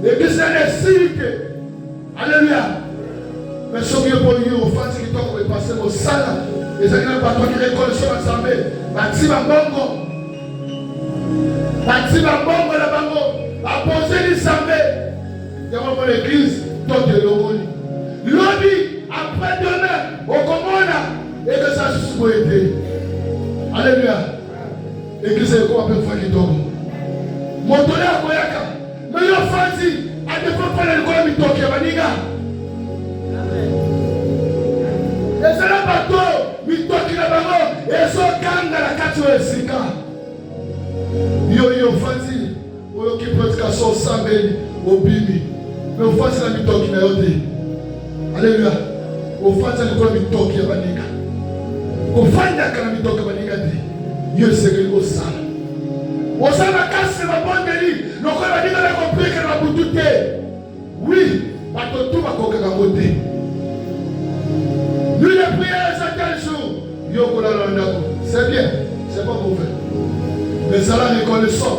église nani esili te. Alléluia. Mais soki yo mpo yo ofandi kitoko epase mosala ezali na bato aki reconnaissant na nzambe bati bambongo na bango bapozeli nzambe yango mpo l'église tote elongoli lobi après demain okomona ekesa susu boye te. Alléluia. Église ekoma mpe mfa kitoko moto ye akoyaka me yo fandi adefo mpona likolo mitoki ya baninga ezala bato mitoki na bango ezokanga na kati oyo esika yo fandi oyoki prédication osambeli obimi me ofandi na mitoki na yo te. Alléluia. ofandi na likolo mitoki ya baninga kofandaka na mitoki ya baninga te yo esengeli osala osala makasi babondeli lokola baninga bakomplike na babutu te. Oui, bato tu bakokaka ngo te. Nuit de prière eza tel jour yo kolala ndako c'est bien, c'est pas mauvais mais ezala reconnaissant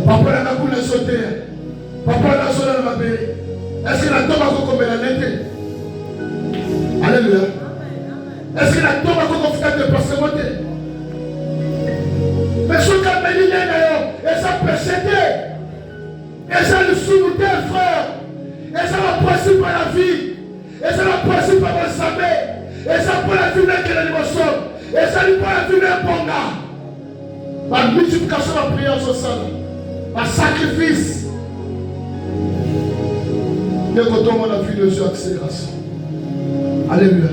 papa nanga kuna sote papa nanga sola na mabele est-ce que natomba kokomela nete. Alléluia. Est-ce que natomba kokofuta déplacement te mais soki ameli nena yo eza péché te eza lisumu te frère eza na principe ya la vie eza na principe ya bonzambe eza mpo na vie nekele liboso ezali mpo na vie neponga bamultiplication baprière ezosala basacrifice nde kotomona vie de Dieu accélération. Alléluia.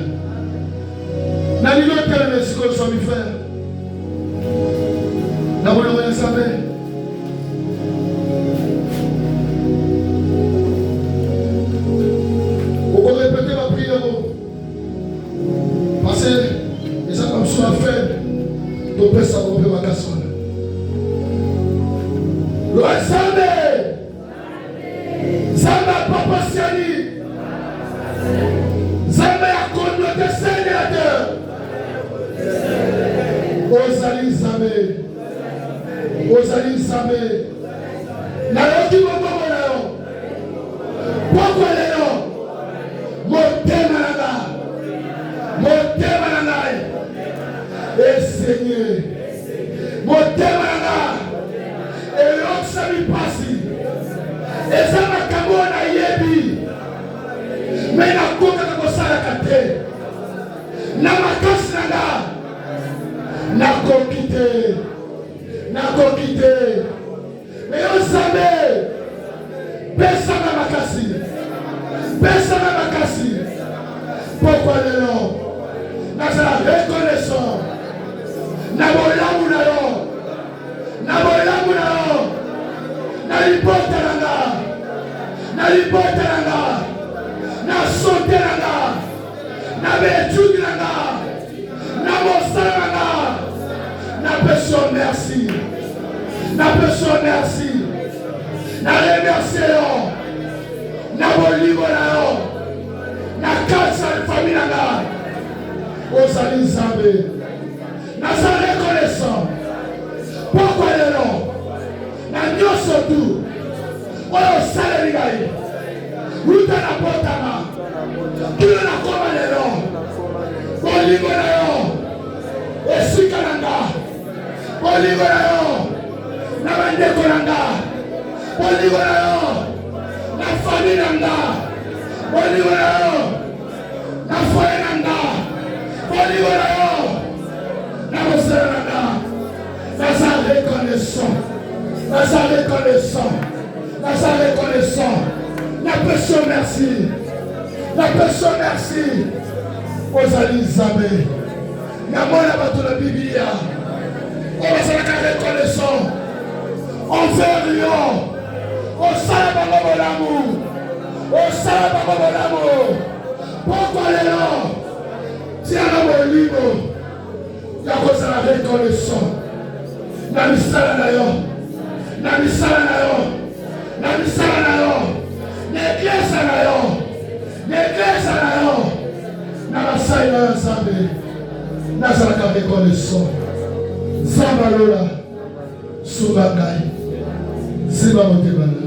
na lilo teleme esika osomi frère na bolongo ya nzambe okorepete bapriere parce eza comme so affaire topesa bango mpe makasi wana lo nzambe nzambe apapasiani nzambe ya communauté sénateur ozali nzambe nayoki mobongo na yo poko lelo motema na ngai esenye motema na ngai eyokisa mipasi eza makambo nayebi me nakokaka kosalaka te na makasi na ngai nakoki te me yo nzambe pesanga makasi pokwa lelo nazala reconnaissant na bolamu na yo na libota na nga na sote na nga na betude na nga na mosala na nga napesi yo merci na remercie yo na bolingo na yo na kati ya famille na nga ozali nzambe nazala reconnaissant pokwa lelo na nyonso tu oyo osaleli ngai wuta na botama kino nakoma lelo bolingo na yo esika na nga bolingo na yo na bandeko na nga Bolingo na yo. La famille nanga. Bolingo na yo. La foyer nanga. Bolingo na yo. La mosera nanga. Nasa reconnaissant. Nasa reconnaissant. Nasa reconnaissant. La personne merci. La personne merci. Ozali Zambé. Namona bato la Biblia. On va se la reconnaissant. On fait rien. On sait pas comment l'amour. On sait pas comment l'amour. Pourquoi les gens? Tiens la mon livre. Il y a quoi ça la reconnaissant. La misala na yo. La misala na yo. La misala na yo. L'église na yo. L'église na yo. Na basai na Zambé. Na zalaka reconnaissant. Zambalola. Subangai. Ziba motebana.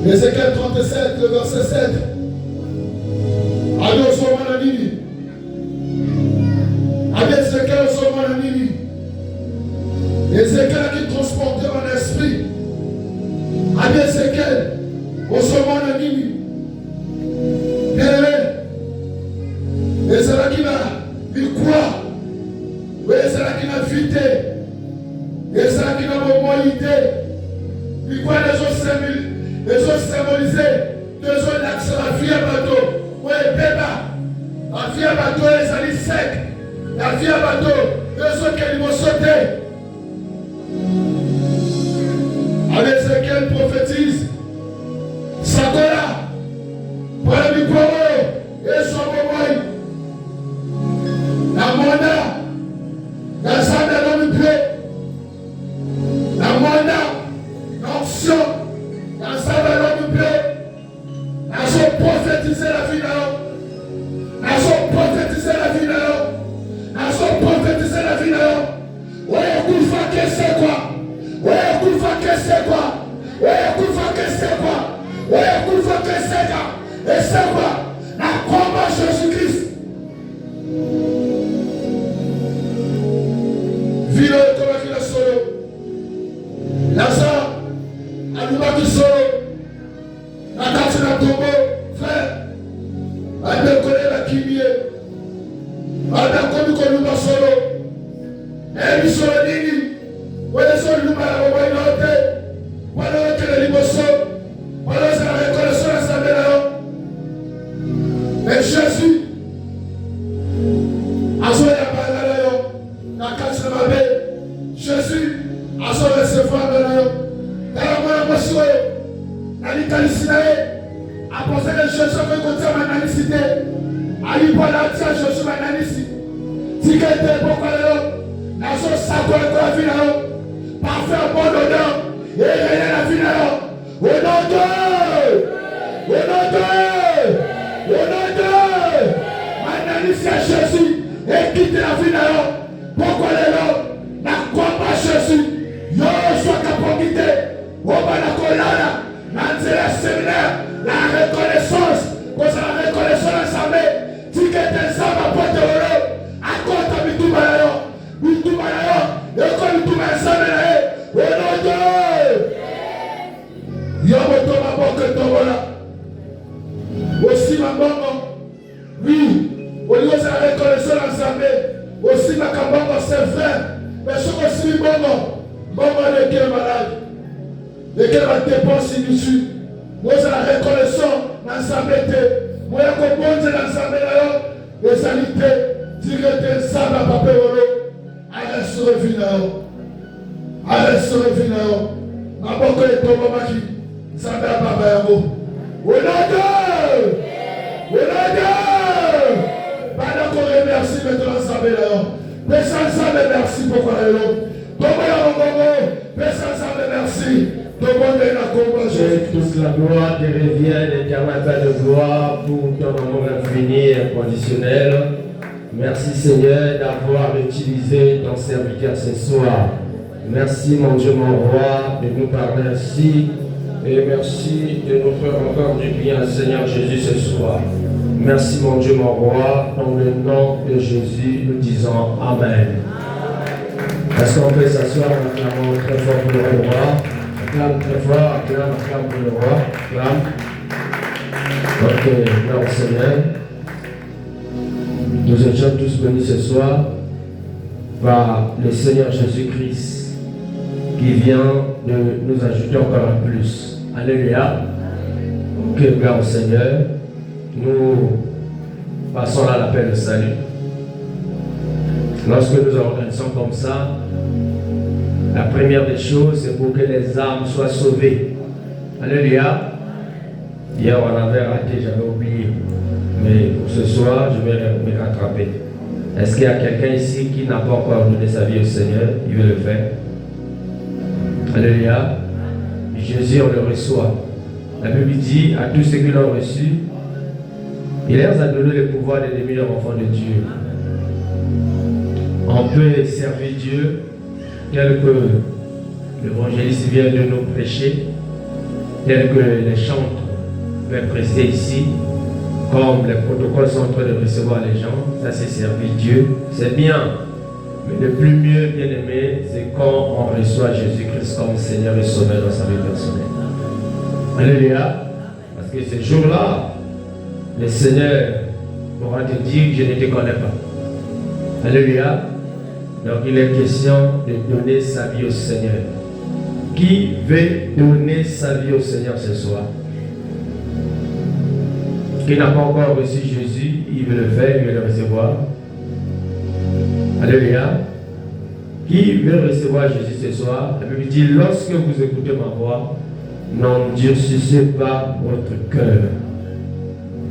Ézéchiel 37, le verset 7. Allez au sommet de Nini. Allez Ézéchiel au sommet de Nini. Ézéchiel qui transportait mon esprit. Allez Ézéchiel au sommet de Nini. Bien-aimé. Et c'est là qu'il a dit quoi? Oui, c'est là qu'il a vité. Et c'est là qu'il a mobilité. Il quoi les autres symboliser, les autres l'accès à la vie à bateau. Oui, béba. La vie à bateau, les alliés secs. La vie à bateau, les autres qui vont sauter. Avec ce qu'elle prophétise, Sakola, pour le micro, et son moment, la monda, la salle de l'homme bleu, la monda, l'onction, la salle de l'homme bleu, la chose prophétiser la vie d'homme, kesekwa. Wewe kufa kesekwa. Wewe kufa kesekwa. Wewe kufa keseka. Esekwa na kwamba Yesu Kristo. Vile kama kila solo. Lazaro alibaki solo. Na kati na tombo frère. Amekolela kimie. Anakomi kolumba solo. Ebi solo nini? Wale solo lumba la mobile yote. Wale wakele liboso. Wale sa reconnaissance la salle là. Mais Jésus azoya balala yo. Na kati na mabe. Jésus azo recevoir na yo. Tala mwana mwasiwe. Alitalisinae. Aposé que Jésus veut continuer à analyser. Ali pala tia Jésus va analyser. Tikete pourquoi là? Nazo sako kwa vie là. Parfait bon odeur. Et rien la vie là. Au nom de analyser Jésus et quitte la vie là. Pourquoi là? Na combat Jésus. Yo soit capacité. Au bana kolala. Nanzela séminaire. La reconnaissance. Pour la reconnaissance ensemble. Tikete sama pote oro. Akota bituma yo. Bituma yo. Eko bituma ensemble là. Au nom de Yomoto maboke tobola. Aussi ma bongo. Oui. Au lieu de la reconnaissance ensemble. Aussi ma kambongo c'est vrai. Mais ce que aussi bongo. Bongo de quel malade. De quelle dépense inutile. Moi c'est la reconnaissance ensemble. Moi je compose l'ensemble là. Les salités. Tirez ensemble à papéolo. Allez sur le final. Allez sur le final. Ma boke de tobo maki. Samba baba yango. Onodo! Pendant qu'on remercie maintenant Samba là. Personne Samba merci pour quoi là. Tobo yango. Personne Samba merci. Tobo de la combat. Toute la gloire te revient, l'éternel Père de gloire, pour ton amour infini et inconditionnel. Merci Seigneur d'avoir utilisé ton serviteur ce soir. Merci mon Dieu, mon roi, de nous parler ainsi. Et merci de nous faire encore du bien, Seigneur Jésus, ce soir. Merci mon Dieu, mon roi, dans le nom de Jésus, nous disons Amen. Est-ce qu'on peut s'asseoir en acclamant très fort pour le roi? Acclame très fort, acclame pour le roi, acclame. Ok, gloire au Seigneur. Nous étions tous bénis ce soir par le Seigneur Jésus-Christ qui vient de nous ajouter encore un plus. Alléluia. Que gloire au Seigneur. Nous passons là l'appel de salut. Lorsque nous organisons comme ça, la première des choses, c'est pour que les âmes soient sauvées. Alléluia. Hier, on avait raté, j'avais oublié. Mais pour ce soir, je vais me rattraper. Est-ce qu'il y a quelqu'un ici qui n'a pas encore donné sa vie au Seigneur? Il veut le faire. Alléluia. Jésus, on le reçoit. La Bible dit à tous ceux qui l'ont reçu, il leur a donné le pouvoir de devenir enfants de Dieu. On peut servir Dieu tel que l'évangéliste vient de nous prêcher, tel que les chantres peuvent prester ici, comme les protocoles sont en train de recevoir les gens. Ça, c'est servir Dieu. C'est bien. Mais le plus mieux, bien aimé, c'est quand on reçoit Jésus-Christ comme Seigneur et Sauveur dans sa vie personnelle. Alléluia. Parce que ce jour-là, le Seigneur pourra te dire que je ne te connais pas. Alléluia. Donc il est question de donner sa vie au Seigneur. Qui veut donner sa vie au Seigneur ce soir? Qui n'a pas encore reçu Jésus, il veut le faire, il veut le recevoir. Alléluia. Qui veut recevoir Jésus ce soir? La Bible dit, lorsque vous écoutez ma voix, n'endurcissez pas votre cœur.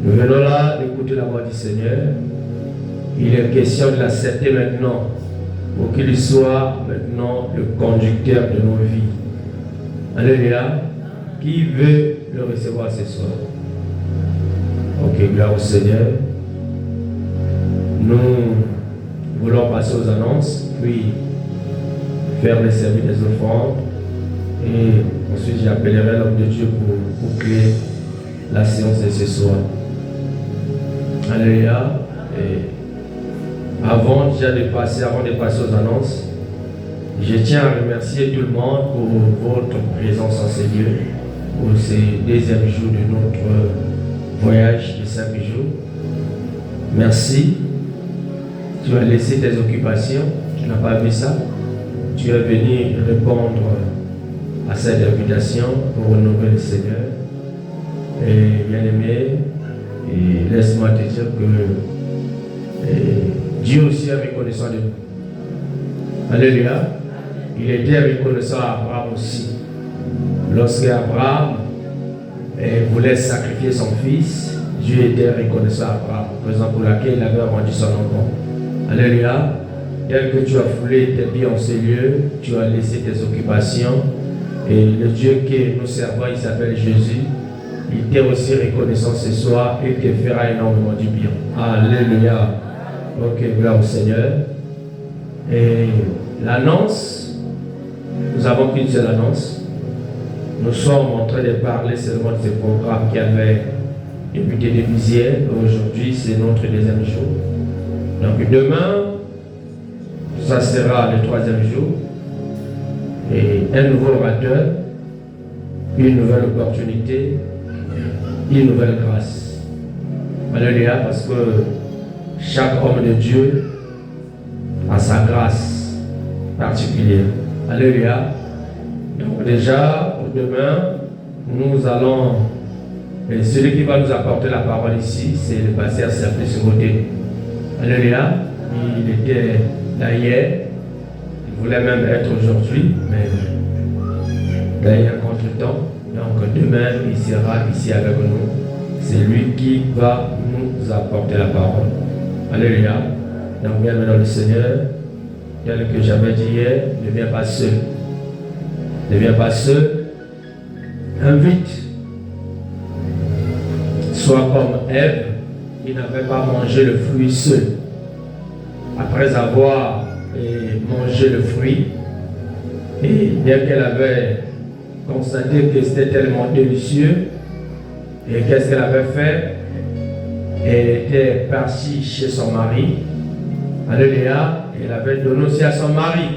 Nous venons là d'écouter la voix du Seigneur. Il est question de l'accepter maintenant, pour qu'il soit maintenant le conducteur de nos vies. Alléluia. Qui veut le recevoir ce soir? Ok, gloire au Seigneur. Nous voulons passer aux annonces, puis faire le service des offrandes. Et ensuite, j'appellerai l'homme de Dieu pour boucler la séance de ce soir. Alléluia. Et avant de passer aux annonces, je tiens à remercier tout le monde pour votre présence en ces lieux, pour ces deuxièmes jours de notre voyage de 5 jours. Merci. Tu as laissé tes occupations, tu n'as pas vu ça. Tu es venu répondre à cette invitation pour honorer le Seigneur. Et bien aimé, et laisse-moi te dire que Dieu aussi est reconnaissant de nous. Alléluia. Il était reconnaissant à Abraham aussi. Lorsque Abraham voulait sacrifier son fils, Dieu était reconnaissant à Abraham, raison pour laquelle il avait rendu son enfant. Alléluia. Tel que tu as foulé tes pieds en ces lieux, tu as laissé tes occupations. Et le Dieu que nous servons, il s'appelle Jésus. Il t'est aussi reconnaissant ce soir et te fera énormément du bien. Alléluia. Ok, gloire au Seigneur. Et l'annonce, nous avons qu'une seule annonce. Nous sommes en train de parler seulement de ce programme qui avait débuté depuis hier. Aujourd'hui, c'est notre deuxième jour. Donc demain, ça sera le troisième jour. Et un nouveau orateur, une nouvelle opportunité, une nouvelle grâce. Alléluia, parce que chaque homme de Dieu a sa grâce particulière. Alléluia. Donc déjà, pour demain, nous allons, et celui qui va nous apporter la parole ici, c'est le pasteur Simplice Ngoté. Alléluia. Il était là hier. Il voulait même être aujourd'hui, mais il a eu un contretemps. Donc demain, il sera ici avec nous. C'est lui qui va nous apporter la parole. Alléluia. Donc bien maintenant le Seigneur, tel que j'avais dit hier, ne viens pas seul. Ne viens pas seul. Invite. Sois comme Ève, qui n'avait pas mangé le fruit seul. Après avoir mangé le fruit, et bien qu'elle avait constaté que c'était tellement délicieux, et qu'est-ce qu'elle avait fait? Elle était partie chez son mari. Alléluia. Elle avait donné aussi à son mari.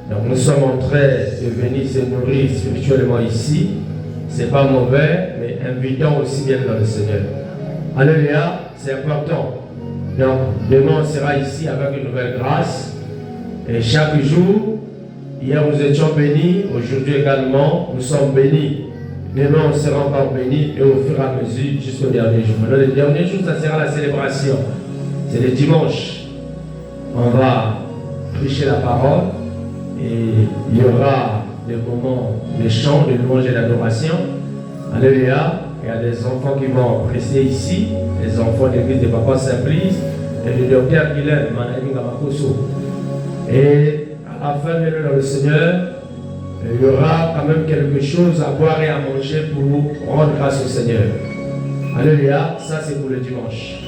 Donc nous sommes en train de venir se nourrir spirituellement ici. C'est pas mauvais, mais invitons aussi bien dans le Seigneur. Alléluia, c'est important. Donc demain on sera ici avec une nouvelle grâce. Et chaque jour, hier nous étions bénis, aujourd'hui également nous sommes bénis. Demain on sera encore bénis et au fur et à mesure jusqu'au dernier jour. Maintenant le dernier jour, ça sera la célébration. C'est le dimanche. On va prêcher la parole et il y aura des moments de chant, de louange et d'adoration. Alléluia. Il y a des enfants qui vont prêcher ici, les enfants de l'église de Papa Simplice et le docteur Guilhem Manani Gamakoso. Et à la fin de l'heure, le Seigneur, il y aura quand même quelque chose à boire et à manger pour rendre grâce au Seigneur. Alléluia, ça c'est pour le dimanche.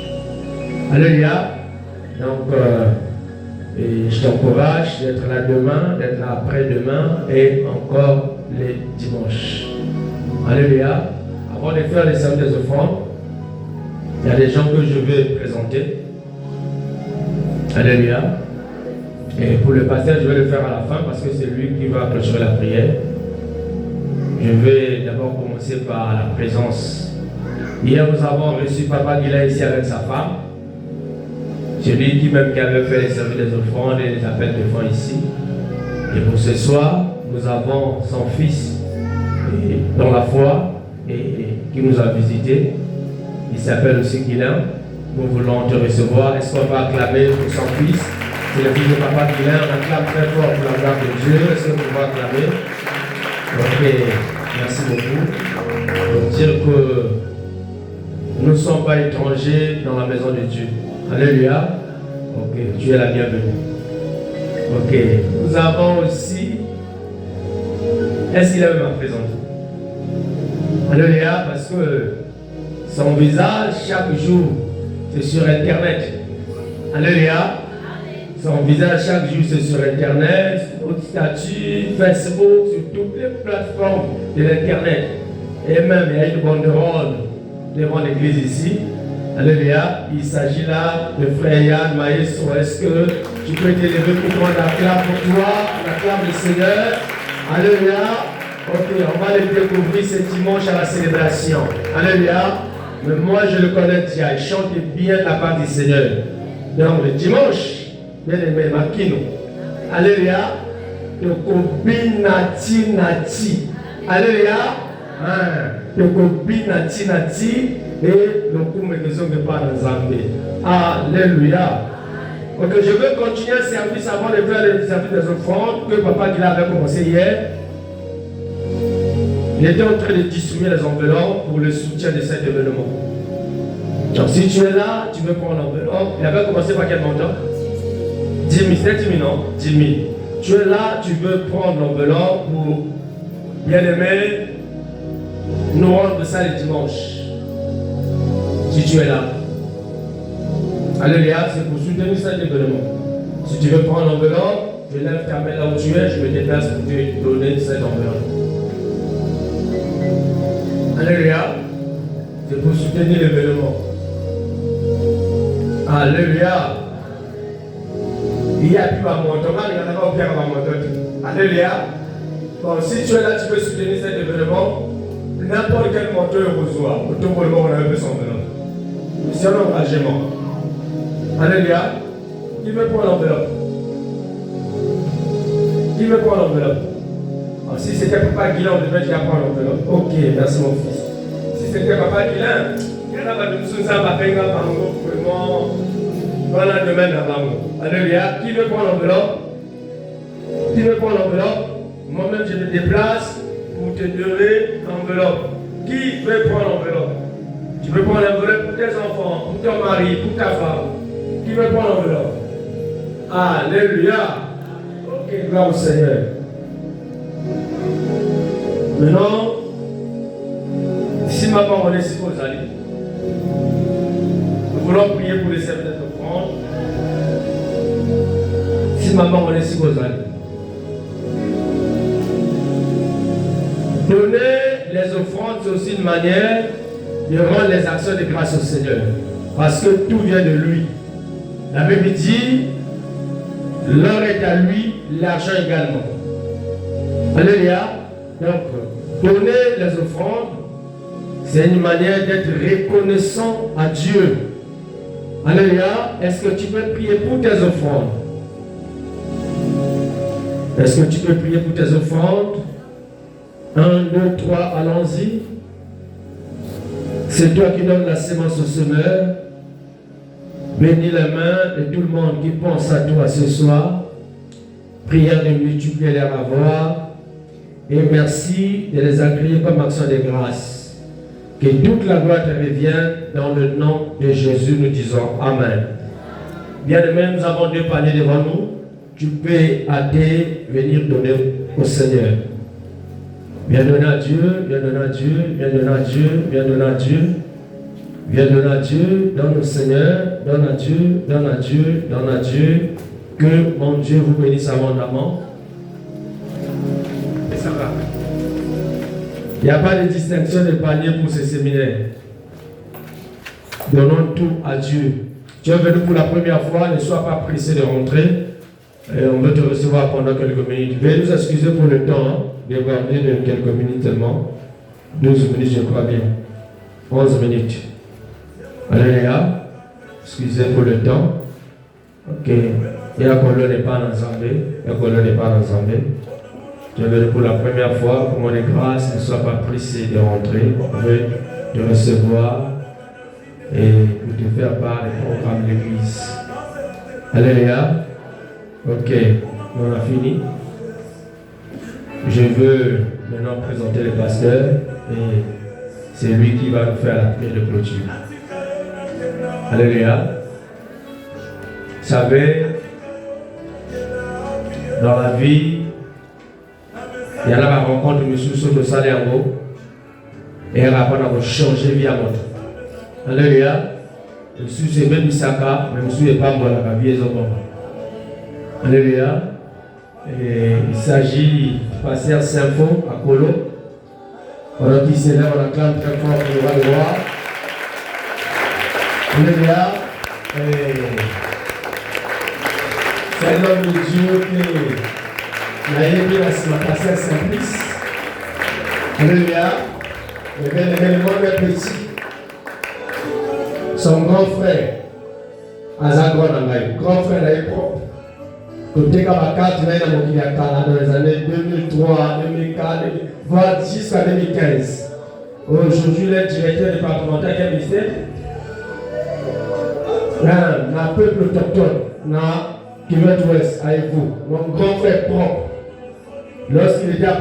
Alléluia. Donc, et je t'encourage d'être là demain, d'être là après-demain et encore les dimanches. Alléluia. Avant de faire les services des offrandes, il y a des gens que je vais présenter. Alléluia. Et pour le pasteur, je vais le faire à la fin parce que c'est lui qui va clôturer la prière. Je vais d'abord commencer par la présence. Hier, nous avons reçu Papa Guilhem ici avec sa femme. Celui qui même qui avait fait les services des offrandes et les appels de fonds ici. Et pour ce soir, nous avons son fils dans la foi et qui nous a visité. Il s'appelle aussi Guilhem. Nous voulons te recevoir. Est-ce qu'on va acclamer pour son fils? C'est le fils de Papa Guilhem. On acclame très fort pour la gloire de Dieu. Est-ce que vous pouvez acclamer? Ok, merci beaucoup. Pour dire que nous ne sommes pas étrangers dans la maison de Dieu. Alléluia. Ok, tu es la bienvenue. Ok, nous avons aussi. Est-ce qu'il avait ma présence? Alléluia, parce que son visage, chaque jour, c'est sur Internet. Alléluia. Son visage, chaque jour, c'est sur Internet. au statut Facebook, sur toutes les plateformes de l'Internet. Et même, il y a une banderole devant l'église ici. Alléluia. Il s'agit là de frère Yann Maestro. Est-ce que tu peux t'élever pour qu'on acclame pour toi, on acclame le Seigneur? Alléluia. Ok, on va le découvrir ce dimanche à la célébration. Alléluia. Mais moi je le connais déjà, il chante bien la part du Seigneur. Donc le dimanche, bien aimé Makino. Alléluia. Tokobi nati nati. Alléluia. Tokobi nati nati. Et le coup me ne pas dans Zambé. Alléluia. Ok, je veux continuer le service avant de faire le service des offrandes que papa qui avait commencé hier. Il était en train de distribuer les enveloppes pour le soutien de cet événement. Donc si tu es là, tu veux prendre l'enveloppe. Il avait commencé par quel montant? 10 000, c'était 10 000, non? 10 000. Tu es là, tu veux prendre l'enveloppe pour, bien aimé, nous rendre ça le dimanche. Si tu es là. Alléluia, c'est pour soutenir cet événement. Si tu veux prendre l'enveloppe, je lève ta main là où tu es, je me déplace pour te donner cette enveloppe. Alléluia. C'est pour soutenir l'événement. Alléluia. Il y a plus à monter. Il y en a pas au pire à monter. Alléluia. Bon, si tu es là, tu veux soutenir cet événement, n'importe quel monteur reçoit. Au tout moment, on a besoin de c'est un engagement. Alléluia. Qui veut prendre l'enveloppe? Qui veut prendre l'enveloppe? Si c'était papa Guilain, on devait déjà prendre l'enveloppe. Ok, merci mon fils. Si c'était papa Guilain, il y en a pas de soucis, ça va faire vraiment. Voilà, demain, là-bas. Alléluia. Qui veut prendre l'enveloppe? Qui veut prendre l'enveloppe? Moi-même, je me déplace pour te donner l'enveloppe. Qui veut prendre l'enveloppe? Tu veux prendre l'enveloppe pour tes enfants, pour ton mari, pour ta femme. Qui veut prendre l'enveloppe? Alléluia. Ok, gloire au Seigneur. Maintenant, si maman on est supposé aller, nous voulons prier pour les serviteurs d'offrande. Si maman on est supposé aller, donner les offrandes, c'est aussi une manière de rendre les actions de grâce au Seigneur. Parce que tout vient de lui. La Bible dit, l'or est à lui, l'argent également. Alléluia. Donc, donner les offrandes, c'est une manière d'être reconnaissant à Dieu. Alléluia. Est-ce que tu peux prier pour tes offrandes? Est-ce que tu peux prier pour tes offrandes? 1, 2, 3, allons-y. C'est toi qui donnes la sémence au semeur. Bénis les mains de tout le monde qui pense à toi ce soir. Prière de multiplier leur avoir. Et merci de les accueillir comme action de grâce. Que toute la gloire te revienne dans le nom de Jésus, nous disons Amen. Bien-aimés, nous avons 2 paniers devant nous. Tu peux aller venir donner au Seigneur. Viens donner à Dieu, viens donner à Dieu, viens donner à Dieu, viens donner à Dieu. Viens donner à Dieu, donne au Seigneur, donne à Dieu, donne à Dieu, donne à Dieu. Que mon Dieu vous bénisse abondamment. Et ça va. Il n'y a pas de distinction de panier pour ce séminaire. Donnons tout à Dieu. Tu es venu pour la première fois, ne sois pas pressé de rentrer. Et on veut te recevoir pendant quelques minutes. Veuillez nous excuser pour le temps, débordé de quelques minutes seulement. 12 minutes, je crois bien. 11 minutes. Alléluia. Excusez pour le temps. Ok. Et la colonne n'est pas dans Zambé. La colonne n'est pas dans Zambé. Tu es venu pour la première fois. Pour mon grâce, ne sois pas pressé de rentrer. On veut te recevoir et pour te faire part des programmes de l'église. Alléluia. Ok, on a fini. Je veux maintenant présenter le pasteur et c'est lui qui va nous faire la prière de clôture. Alléluia. Vous savez, dans la vie, il y a la rencontre de M. Soto Saliango et elle va changer vie à votre. Alléluia. Je suis même Isaka, mais je ne suis pas moi la vie est au moment. Alléluia. Et il s'agit du pasteur Saint-Fond à Colo. Pendant qu'il s'élève, on acclame très fort pour le roi de roi. Alléluia. C'est l'homme de Dieu qui a aimé la pasteur Simplice. Alléluia. Et bien l'événement est petit. Son grand frère, Azagron Angaï, grand frère à l'époque. Côté Kabaka, tu vas dans les années 2003, 2004, voire jusqu'à 2015. Aujourd'hui, le directeur départemental du ministère, un peuple autochtone, dans Québec Ouest, avec vous, mon grand frère propre. Lorsqu'il était à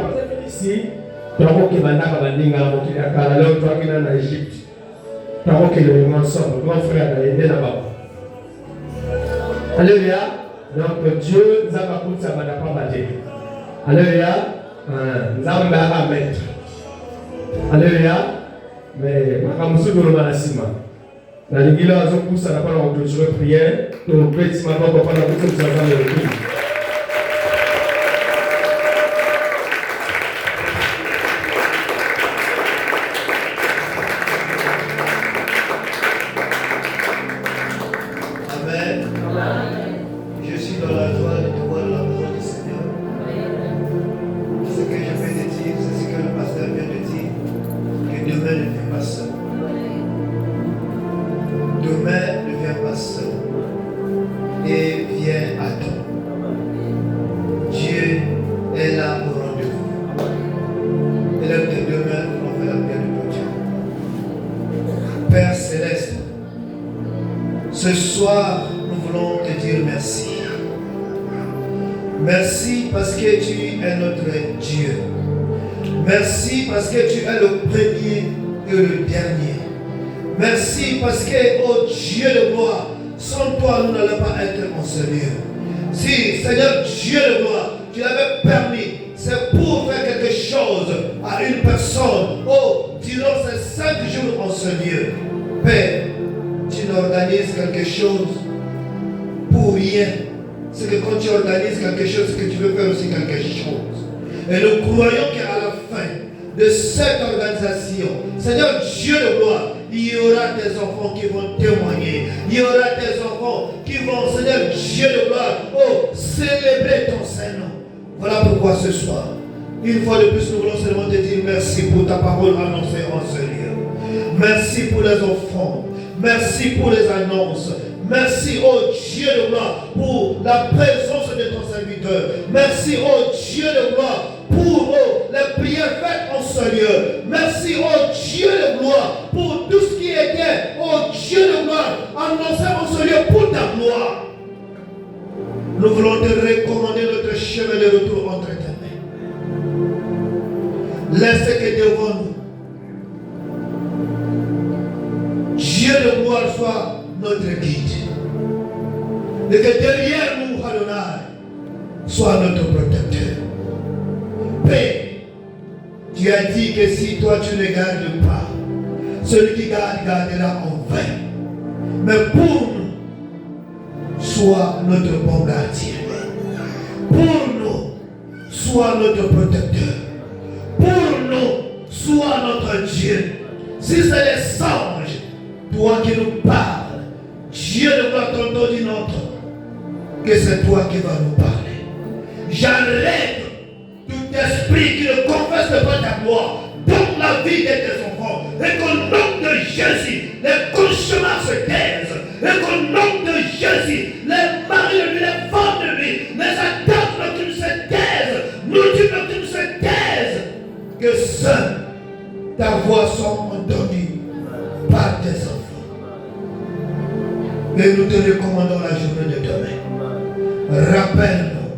ici, il a dit qu'il est en Égypte. Il a dit qu'il est ensemble, mon grand frère a aidé là-bas. Alléluia. Donc Dieu nous a pas coupé ça va pas battre. Alléluia. Nous avons un maître. Alléluia. Mais ma camusou de l'omanasima. La lingila a zopou ça n'a pas l'autre prière. Donc petit ma papa pas la bouche ça va le tout. Ce soir, nous voulons te dire merci. Merci parce que tu es notre Dieu. Merci parce que tu es le premier et le dernier. Merci parce que, oh Dieu de gloire, sans toi, nous n'allons pas être en Seigneur. Si, Seigneur Dieu de gloire, tu l'avais permis, c'est pour faire quelque chose à une personne. Oh, durant ces 5 jours en Seigneur, Père, tu organises quelque chose pour rien. C'est que quand tu organises quelque chose, c'est que tu veux faire aussi quelque chose. Et nous croyons qu'à la fin de cette organisation, Seigneur Dieu de gloire, il y aura des enfants qui vont témoigner. Il y aura des enfants qui vont, Seigneur Dieu de gloire, oh, célébrer ton Saint-Nom. Voilà pourquoi ce soir, une fois de plus, nous voulons seulement te dire merci pour ta parole annoncée en ce lieu. Merci pour les enfants. Merci pour les annonces. Merci, oh Dieu de gloire, pour la présence de ton serviteur. Merci, oh Dieu de gloire, pour les prières faites en ce lieu. Merci, oh Dieu de gloire, pour tout ce qui était, oh Dieu de gloire, annoncé en ce lieu pour ta gloire. Nous voulons te recommander notre chemin de retour entre tes mains. Laisse que devant nous, Dieu de gloire soit notre guide. Et que derrière nous, Adonai, soit notre protecteur. Père, tu as dit que si toi tu ne gardes pas, celui qui garde, gardera en vain. Mais pour nous, sois notre bon gardien. Pour nous, sois notre protecteur. Pour nous, sois notre Dieu. Si c'est les anges, toi qui nous parles, Dieu ne va t'entendre d'une autre, que c'est toi qui vas nous parler. J'enlève tout esprit qui ne confesse pas ta gloire dans la vie de tes enfants. Et qu'au nom de Jésus, les cauchemars se taisent. Et qu'au nom de Jésus, les maris de lui, les femmes de lui, les attaques nocturnes se taisent. Nous tu nocturnes se taisent. Que seule ta voix soit entendue par tes enfants. Et nous te recommandons la journée de demain. Rappelle-nous,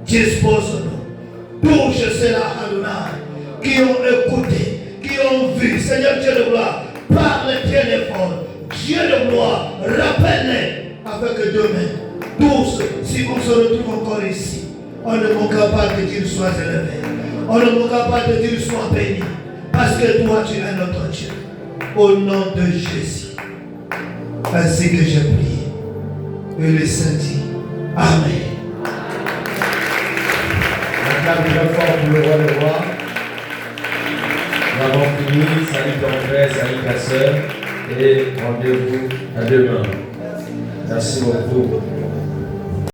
dispose-nous, touche cela Adonai, qui ont écouté, qui ont vu, Seigneur Dieu de gloire, par le téléphone, Dieu de gloire, rappelle-les, afin que demain, tous, si on se retrouve encore ici, on ne manquera pas de dire sois élevé, on ne manquera pas de dire sois béni, parce que toi tu es notre Dieu, au nom de Jésus. Ainsi que j'ai prié. Et le Saint dit, Amen. acclame très fort pour le roi des rois. Nous avons fini. Salut ton frère, salut ta soeur. Et rendez-vous à demain. Merci beaucoup.